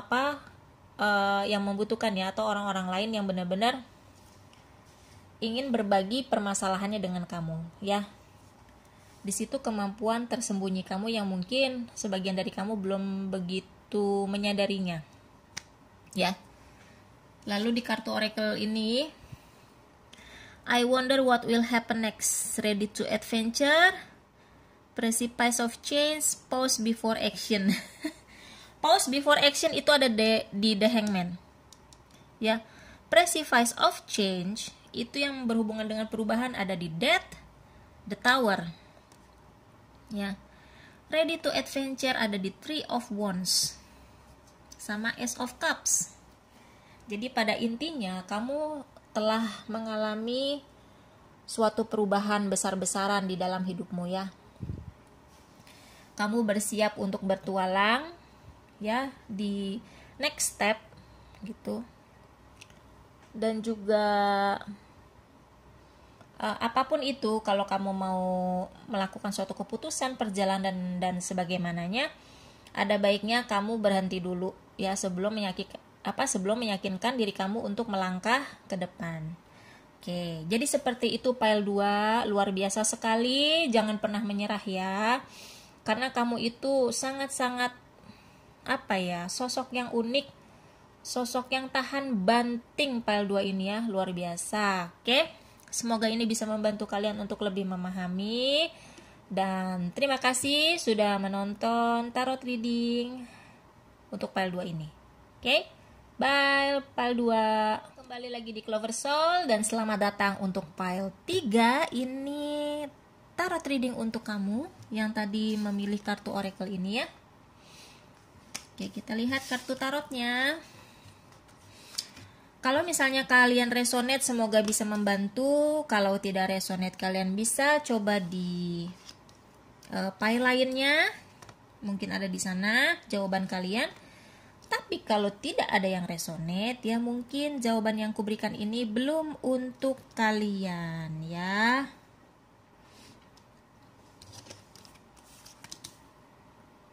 yang membutuhkan ya, atau orang-orang lain yang benar-benar ingin berbagi permasalahannya dengan kamu ya. Di situ kemampuan tersembunyi kamu yang mungkin sebagian dari kamu belum begitu menyadarinya ya. Lalu di kartu oracle ini, I wonder what will happen next. Ready to adventure, precipice of change, pause before action. Pause before action itu ada di The Hangman ya. Precipice of change itu yang berhubungan dengan perubahan ada di Death, The Tower ya. Ready to adventure ada di Three of Wands sama Ace of Cups. Jadi pada intinya kamu telah mengalami suatu perubahan besar-besaran di dalam hidupmu ya. Kamu bersiap untuk bertualang ya di next step gitu. Dan juga apapun itu, kalau kamu mau melakukan suatu keputusan, perjalanan dan sebagaimananya, ada baiknya kamu berhenti dulu ya sebelum meyakinkan diri kamu untuk melangkah ke depan. Oke, jadi seperti itu pile 2, luar biasa sekali, jangan pernah menyerah ya. karena kamu itu sangat-sangat apa ya, sosok yang unik, sosok yang tahan banting file 2 ini ya, luar biasa. Oke, semoga ini bisa membantu kalian untuk lebih memahami. Dan terima kasih sudah menonton tarot reading untuk file 2 ini. Oke, bye file 2. Kembali lagi di Clover Soul dan selamat datang untuk file 3. Ini tarot reading untuk kamu yang tadi memilih kartu oracle ini ya. Oke, kita lihat kartu tarotnya. Kalau misalnya kalian resonate, semoga bisa membantu. Kalau tidak resonate, kalian bisa coba di file lainnya. Mungkin ada di sana jawaban kalian. Tapi kalau tidak ada yang resonate, ya mungkin jawaban yang kuberikan ini belum untuk kalian ya.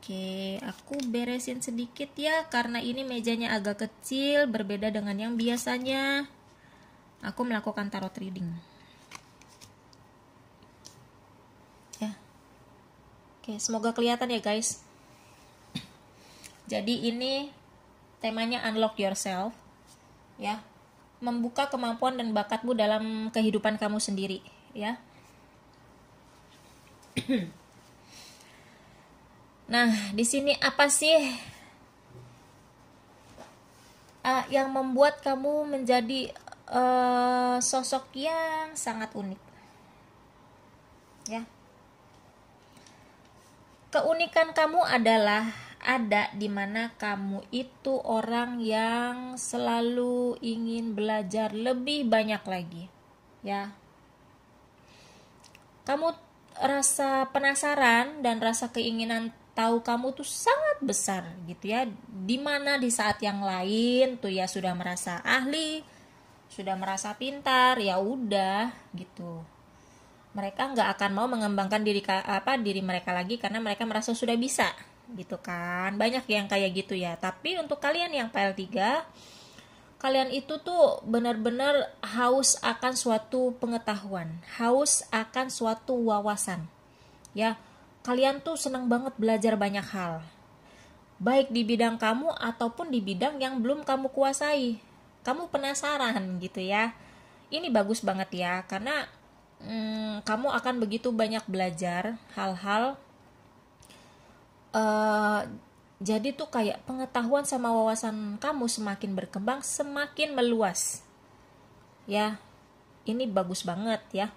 Oke, aku beresin sedikit ya, karena ini mejanya agak kecil, berbeda dengan yang biasanya aku melakukan tarot reading. Ya. Oke, semoga kelihatan ya guys. Jadi ini temanya unlock yourself ya, membuka kemampuan dan bakatmu dalam kehidupan kamu sendiri ya. Nah, di sini apa sih yang membuat kamu menjadi sosok yang sangat unik ya? Keunikan kamu adalah ada di mana kamu itu orang yang selalu ingin belajar lebih banyak lagi ya. Kamu rasa penasaran dan rasa keinginan tahu kamu tuh sangat besar gitu ya, dimana di saat yang lain tuh ya sudah merasa ahli, sudah merasa pintar, ya udah gitu, mereka nggak akan mau mengembangkan diri mereka lagi karena mereka merasa sudah bisa gitu kan. Banyak yang kayak gitu ya. Tapi untuk kalian yang file 3, kalian itu tuh benar-benar haus akan suatu pengetahuan, haus akan suatu wawasan ya. Kalian tuh senang banget belajar banyak hal, baik di bidang kamu ataupun di bidang yang belum kamu kuasai. Kamu penasaran gitu ya. Ini bagus banget ya, karena kamu akan begitu banyak belajar hal-hal. Jadi tuh kayak pengetahuan sama wawasan kamu semakin berkembang, semakin meluas ya. Ini bagus banget ya,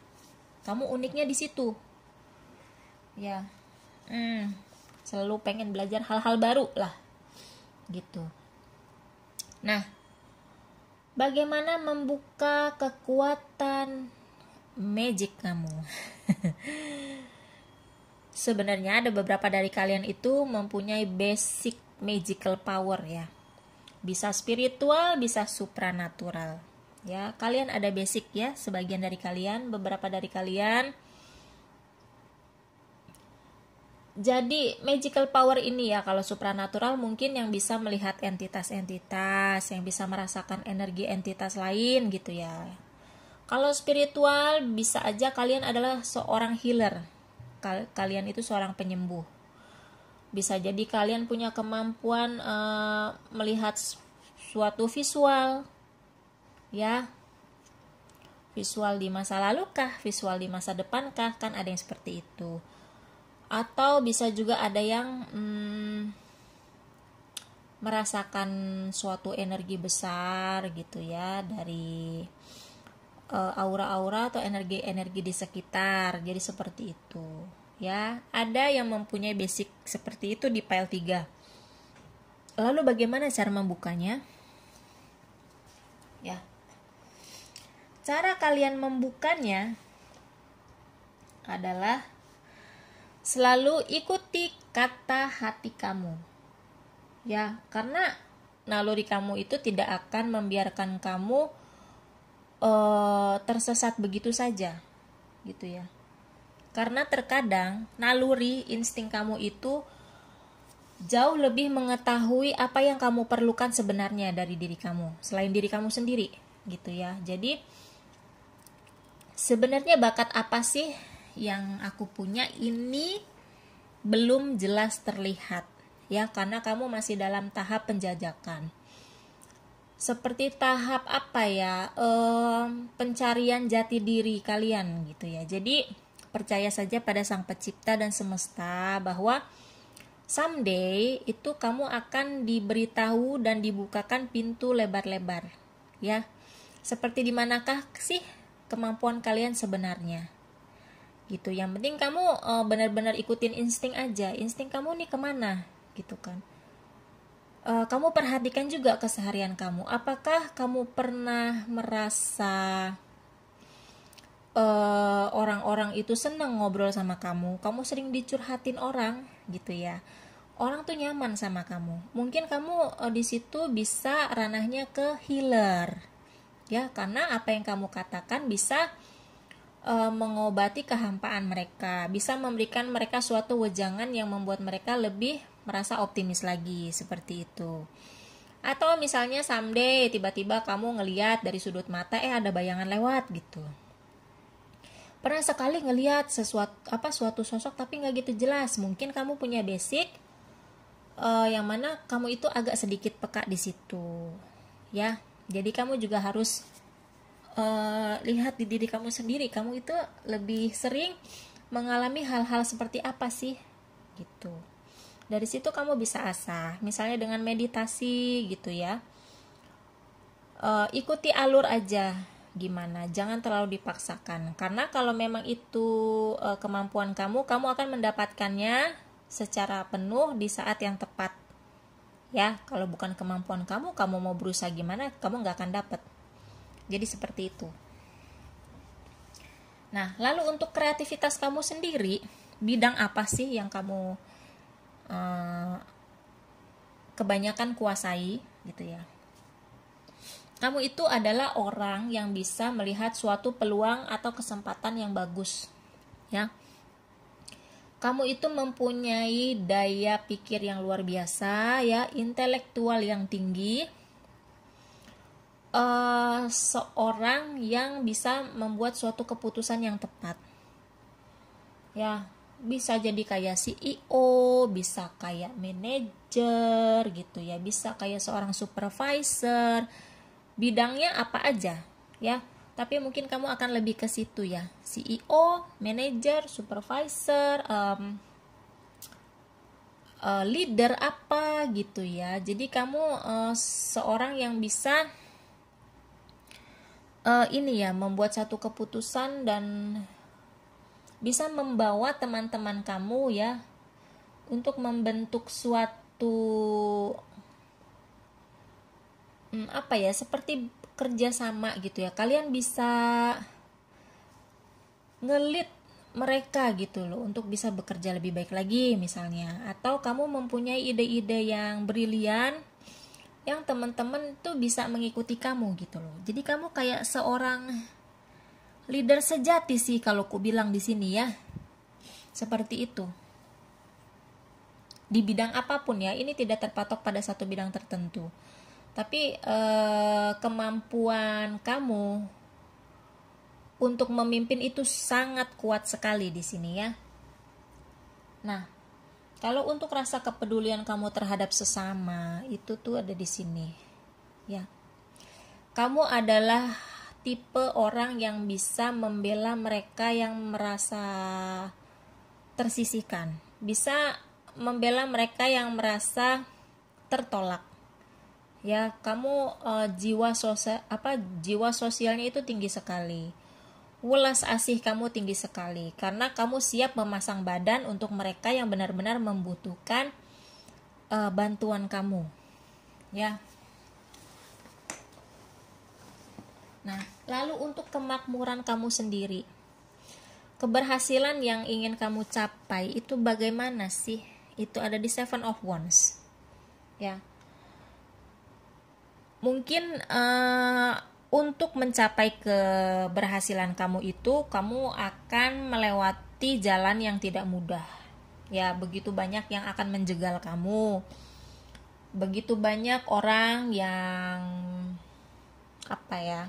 kamu uniknya di situ ya. Selalu pengen belajar hal-hal baru lah gitu. Nah, bagaimana membuka kekuatan magic kamu? Sebenarnya ada beberapa dari kalian itu mempunyai basic magical power ya. Bisa spiritual, bisa supranatural. Ya, kalian ada basic ya, sebagian dari kalian, beberapa dari kalian. Jadi magical power ini ya, kalau supranatural mungkin yang bisa melihat entitas-entitas, yang bisa merasakan energi entitas lain gitu ya. Kalau spiritual bisa aja kalian adalah seorang healer. Kalian itu seorang penyembuh. Bisa jadi kalian punya kemampuan melihat suatu visual ya. Visual di masa lalu kah, visual di masa depan kah, kan ada yang seperti itu. Atau bisa juga ada yang merasakan suatu energi besar gitu ya, dari aura-aura atau energi-energi di sekitar. Jadi seperti itu ya. Ada yang mempunyai basic seperti itu di file 3. Lalu bagaimana cara membukanya ya? Cara kalian membukanya adalah selalu ikuti kata hati kamu ya, karena naluri kamu itu tidak akan membiarkan kamu tersesat begitu saja gitu ya. Karena terkadang naluri insting kamu itu jauh lebih mengetahui apa yang kamu perlukan sebenarnya dari diri kamu, selain diri kamu sendiri gitu ya. Jadi sebenarnya bakat apa sih yang aku punya ini belum jelas terlihat, ya, karena kamu masih dalam tahap penjajakan. Seperti tahap apa ya, pencarian jati diri kalian gitu ya. Jadi percaya saja pada Sang Pencipta dan semesta bahwa someday itu kamu akan diberitahu dan dibukakan pintu lebar-lebar, ya. Seperti di manakah sih kemampuan kalian sebenarnya? Gitu. Yang penting kamu benar-benar ikutin insting aja. Insting kamu nih kemana? Gitu kan. Kamu perhatikan juga keseharian kamu. Apakah kamu pernah merasa orang-orang itu senang ngobrol sama kamu? Kamu sering dicurhatin orang, gitu ya. Orang tuh nyaman sama kamu. Mungkin kamu di situ bisa ranahnya ke healer, ya, karena apa yang kamu katakan bisa mengobati kehampaan mereka, bisa memberikan mereka suatu wejangan yang membuat mereka lebih merasa optimis lagi, seperti itu. Atau misalnya someday tiba-tiba kamu ngeliat dari sudut mata ada bayangan lewat gitu. Pernah sekali ngeliat suatu sosok tapi nggak gitu jelas. Mungkin kamu punya basic yang mana kamu itu agak sedikit peka di situ, ya. Jadi kamu juga harus lihat di diri kamu sendiri, kamu itu lebih sering mengalami hal-hal seperti apa sih, gitu. Dari situ kamu bisa asah, misalnya dengan meditasi gitu ya. Ikuti alur aja gimana, jangan terlalu dipaksakan, karena kalau memang itu kemampuan kamu akan mendapatkannya secara penuh di saat yang tepat, ya. Kalau bukan kemampuan kamu mau berusaha gimana, kamu nggak akan dapat. Jadi seperti itu. Nah, lalu untuk kreativitas kamu sendiri, bidang apa sih yang kamu kebanyakan kuasai gitu ya. Kamu itu adalah orang yang bisa melihat suatu peluang atau kesempatan yang bagus, ya. Kamu itu mempunyai daya pikir yang luar biasa, ya, intelektual yang tinggi. Seorang yang bisa membuat suatu keputusan yang tepat, ya. Bisa jadi kayak CEO, bisa kayak manajer gitu ya, bisa kayak seorang supervisor, bidangnya apa aja ya, tapi mungkin kamu akan lebih ke situ ya, CEO, manajer, supervisor, leader apa gitu ya. Jadi kamu seorang yang bisa ini ya, membuat satu keputusan dan bisa membawa teman-teman kamu ya untuk membentuk suatu apa ya, seperti kerjasama gitu ya. Kalian bisa ngelit mereka gitu loh untuk bisa bekerja lebih baik lagi misalnya. Atau kamu mempunyai ide-ide yang brilian yang teman-teman tuh bisa mengikuti kamu gitu loh. Jadi kamu kayak seorang leader sejati sih kalau ku bilang di sini ya. Seperti itu. Di bidang apapun ya, ini tidak terpatok pada satu bidang tertentu. Tapi kemampuan kamu untuk memimpin itu sangat kuat sekali di sini ya. Nah, kalau untuk rasa kepedulian kamu terhadap sesama itu tuh ada di sini, ya. Kamu adalah tipe orang yang bisa membela mereka yang merasa tersisihkan, bisa membela mereka yang merasa tertolak. Ya, kamu jiwa sosialnya itu tinggi sekali. Welas asih kamu tinggi sekali karena kamu siap memasang badan untuk mereka yang benar-benar membutuhkan bantuan kamu, ya. Nah, lalu untuk kemakmuran kamu sendiri, keberhasilan yang ingin kamu capai itu bagaimana sih? Itu ada di 7 of Wands, ya. Mungkin untuk mencapai keberhasilan kamu itu, kamu akan melewati jalan yang tidak mudah. Ya, begitu banyak yang akan menjegal kamu. Begitu banyak orang yang apa ya?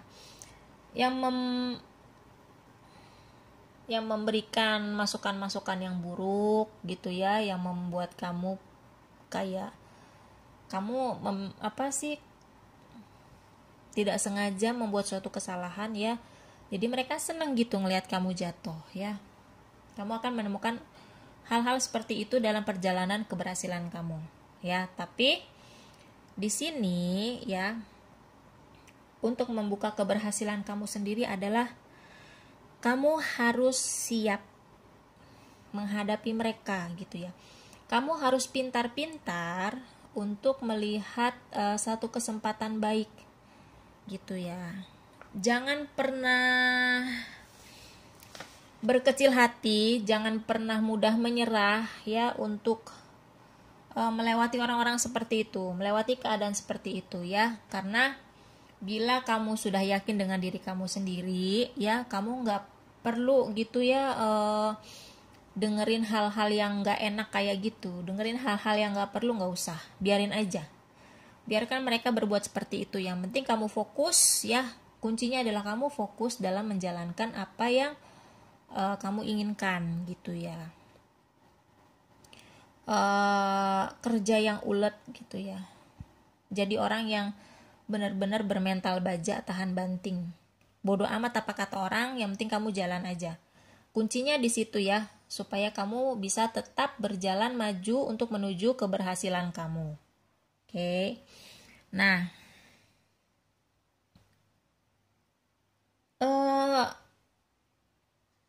Yang yang memberikan masukan-masukan yang buruk gitu ya, yang membuat kamu kayak kamu tidak sengaja membuat suatu kesalahan ya. Jadi mereka senang gitu ngelihat kamu jatuh ya. Kamu akan menemukan hal-hal seperti itu dalam perjalanan keberhasilan kamu ya. Tapi di sini ya, untuk membuka keberhasilan kamu sendiri adalah kamu harus siap menghadapi mereka gitu ya. Kamu harus pintar-pintar untuk melihat satu kesempatan baik gitu ya. Jangan pernah berkecil hati, jangan pernah mudah menyerah ya untuk melewati orang-orang seperti itu, melewati keadaan seperti itu ya. Karena bila kamu sudah yakin dengan diri kamu sendiri ya, kamu nggak perlu gitu ya dengerin hal-hal yang nggak enak kayak gitu, dengerin hal-hal yang nggak perlu, nggak usah, biarin aja, biarkan mereka berbuat seperti itu. Yang penting kamu fokus ya, kuncinya adalah kamu fokus dalam menjalankan apa yang kamu inginkan gitu ya. Kerja yang ulet gitu ya, jadi orang yang benar-benar bermental baja, tahan banting, bodoh amat apa kata orang, yang penting kamu jalan aja. Kuncinya di situ ya, supaya kamu bisa tetap berjalan maju untuk menuju keberhasilan kamu. Oke. Nah,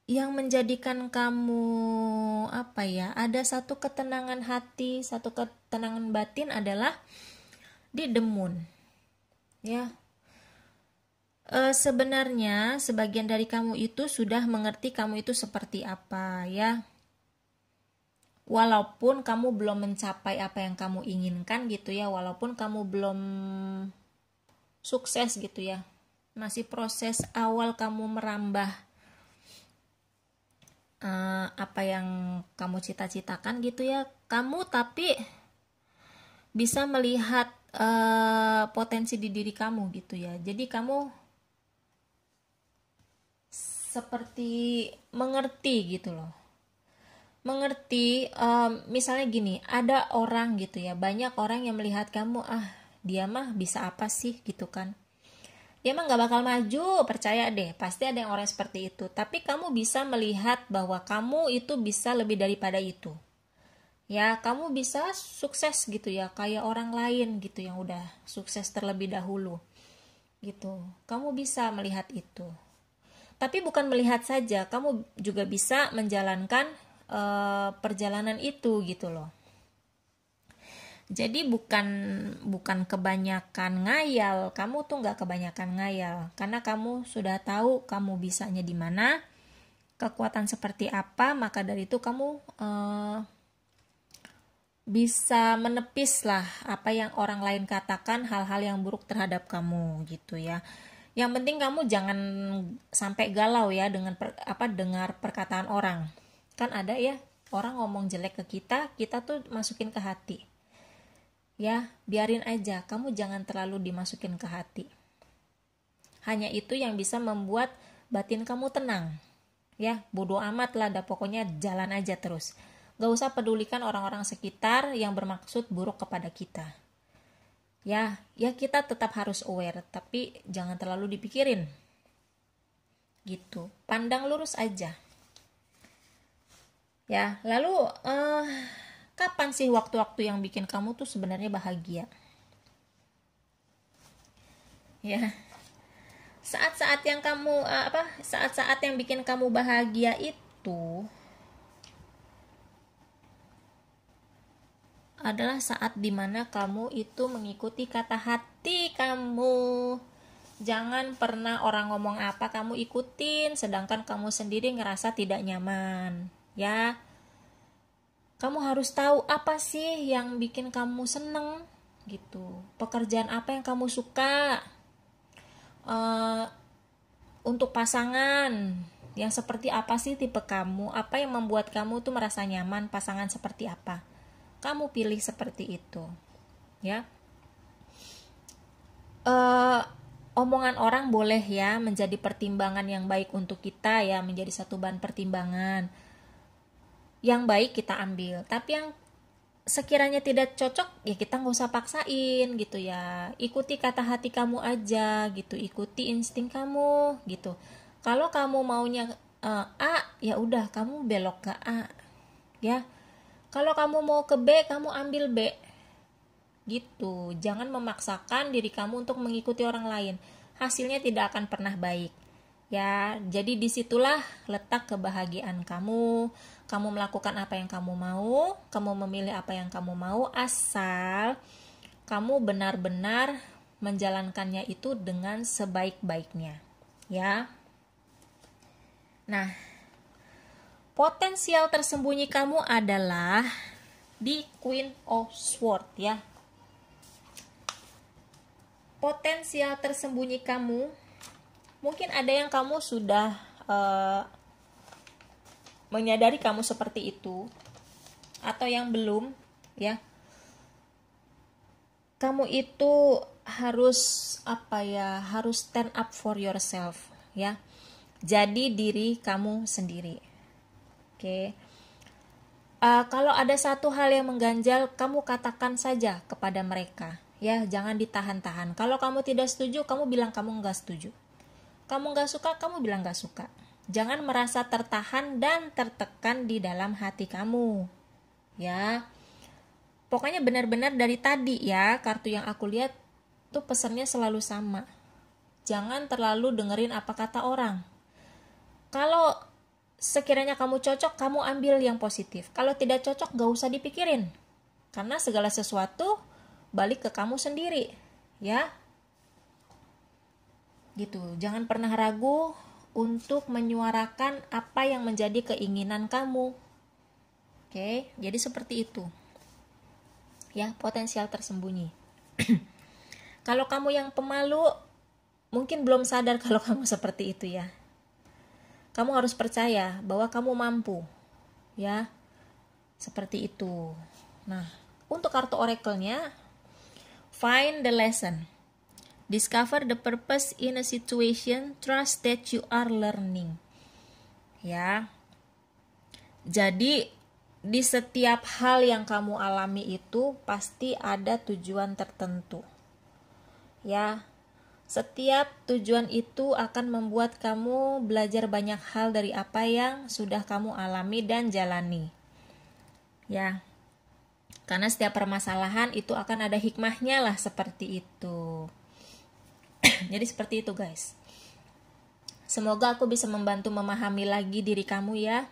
yang menjadikan kamu ada satu ketenangan hati, satu ketenangan batin adalah di the moon ya. Sebenarnya sebagian dari kamu itu sudah mengerti kamu itu seperti apa ya, walaupun kamu belum mencapai apa yang kamu inginkan gitu ya, walaupun kamu belum sukses gitu ya, masih proses awal kamu merambah apa yang kamu cita-citakan gitu ya, kamu tapi bisa melihat potensi di diri kamu gitu ya. Jadi kamu seperti mengerti gitu loh, mengerti. Misalnya gini, ada orang gitu ya, banyak orang yang melihat kamu, dia mah bisa apa sih gitu kan, dia mah gak bakal maju, percaya deh, pasti ada yang orang seperti itu. Tapi kamu bisa melihat bahwa kamu itu bisa lebih daripada itu ya, kamu bisa sukses gitu ya, kayak orang lain gitu yang udah sukses terlebih dahulu gitu. Kamu bisa melihat itu, tapi bukan melihat saja, kamu juga bisa menjalankan perjalanan itu gitu loh. Jadi bukan kebanyakan ngayal, kamu tuh nggak kebanyakan ngayal, karena kamu sudah tahu kamu bisanya di mana, kekuatan seperti apa, maka dari itu kamu bisa menepis lah apa yang orang lain katakan, hal-hal yang buruk terhadap kamu gitu ya. Yang penting kamu jangan sampai galau ya dengan dengar perkataan orang. Kan ada ya orang ngomong jelek ke kita, kita tuh masukin ke hati. Ya, biarin aja, kamu jangan terlalu dimasukin ke hati. Hanya itu yang bisa membuat batin kamu tenang. Ya, bodo amat lah, pokoknya jalan aja terus. Gak usah pedulikan orang-orang sekitar yang bermaksud buruk kepada kita. Ya kita tetap harus aware, tapi jangan terlalu dipikirin. Gitu, pandang lurus aja. Ya, lalu kapan sih waktu-waktu yang bikin kamu tuh sebenarnya bahagia? Ya, saat-saat yang kamu saat-saat yang bikin kamu bahagia itu adalah saat dimana kamu itu mengikuti kata hati kamu. Jangan pernah orang ngomong apa kamu ikutin, sedangkan kamu sendiri ngerasa tidak nyaman. Ya, kamu harus tahu apa sih yang bikin kamu seneng gitu, pekerjaan apa yang kamu suka, untuk pasangan yang seperti apa sih tipe kamu, apa yang membuat kamu tuh merasa nyaman, pasangan seperti apa, kamu pilih seperti itu ya. omongan orang boleh ya menjadi pertimbangan yang baik untuk kita ya, menjadi satu bahan pertimbangan. Yang baik kita ambil, tapi yang sekiranya tidak cocok ya kita nggak usah paksain gitu ya. Ikuti kata hati kamu aja gitu, ikuti insting kamu gitu. Kalau kamu maunya A, ya udah kamu belok ke A ya. Kalau kamu mau ke B, kamu ambil B gitu. Jangan memaksakan diri kamu untuk mengikuti orang lain, hasilnya tidak akan pernah baik ya. Jadi disitulah letak kebahagiaan kamu. Kamu melakukan apa yang kamu mau, kamu memilih apa yang kamu mau, asal kamu benar-benar menjalankannya itu dengan sebaik-baiknya ya. Nah, potensial tersembunyi kamu adalah di Queen of Swords ya. Potensial tersembunyi kamu, mungkin ada yang kamu sudah menyadari kamu seperti itu, atau yang belum ya. Kamu itu harus harus stand up for yourself ya. Jadi diri kamu sendiri. Oke. Kalau ada satu hal yang mengganjal, kamu katakan saja kepada mereka ya, jangan ditahan-tahan. Kalau kamu tidak setuju, kamu bilang kamu nggak setuju. Kamu nggak suka, kamu bilang nggak suka. Jangan merasa tertahan dan tertekan di dalam hati kamu ya. Pokoknya benar-benar dari tadi ya, kartu yang aku lihat tuh pesannya selalu sama. Jangan terlalu dengerin apa kata orang. Kalau sekiranya kamu cocok, kamu ambil yang positif. Kalau tidak cocok, gak usah dipikirin, karena segala sesuatu balik ke kamu sendiri ya. Gitu. Jangan pernah ragu untuk menyuarakan apa yang menjadi keinginan kamu. Oke, jadi seperti itu ya, potensial tersembunyi. Kalau kamu yang pemalu, mungkin belum sadar kalau kamu seperti itu ya. Kamu harus percaya bahwa kamu mampu ya, seperti itu. Nah, untuk kartu oracle-nya, find the lesson, discover the purpose in a situation, trust that you are learning ya. Jadi di setiap hal yang kamu alami itu pasti ada tujuan tertentu ya. Setiap tujuan itu akan membuat kamu belajar banyak hal dari apa yang sudah kamu alami dan jalani ya. Karena setiap permasalahan itu akan ada hikmahnya lah, seperti itu. Jadi seperti itu guys. Semoga aku bisa membantu memahami lagi diri kamu ya.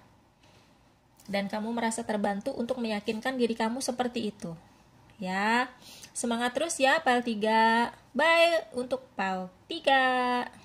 Dan kamu merasa terbantu untuk meyakinkan diri kamu seperti itu ya. Semangat terus ya pile 3. Bye untuk pile 3.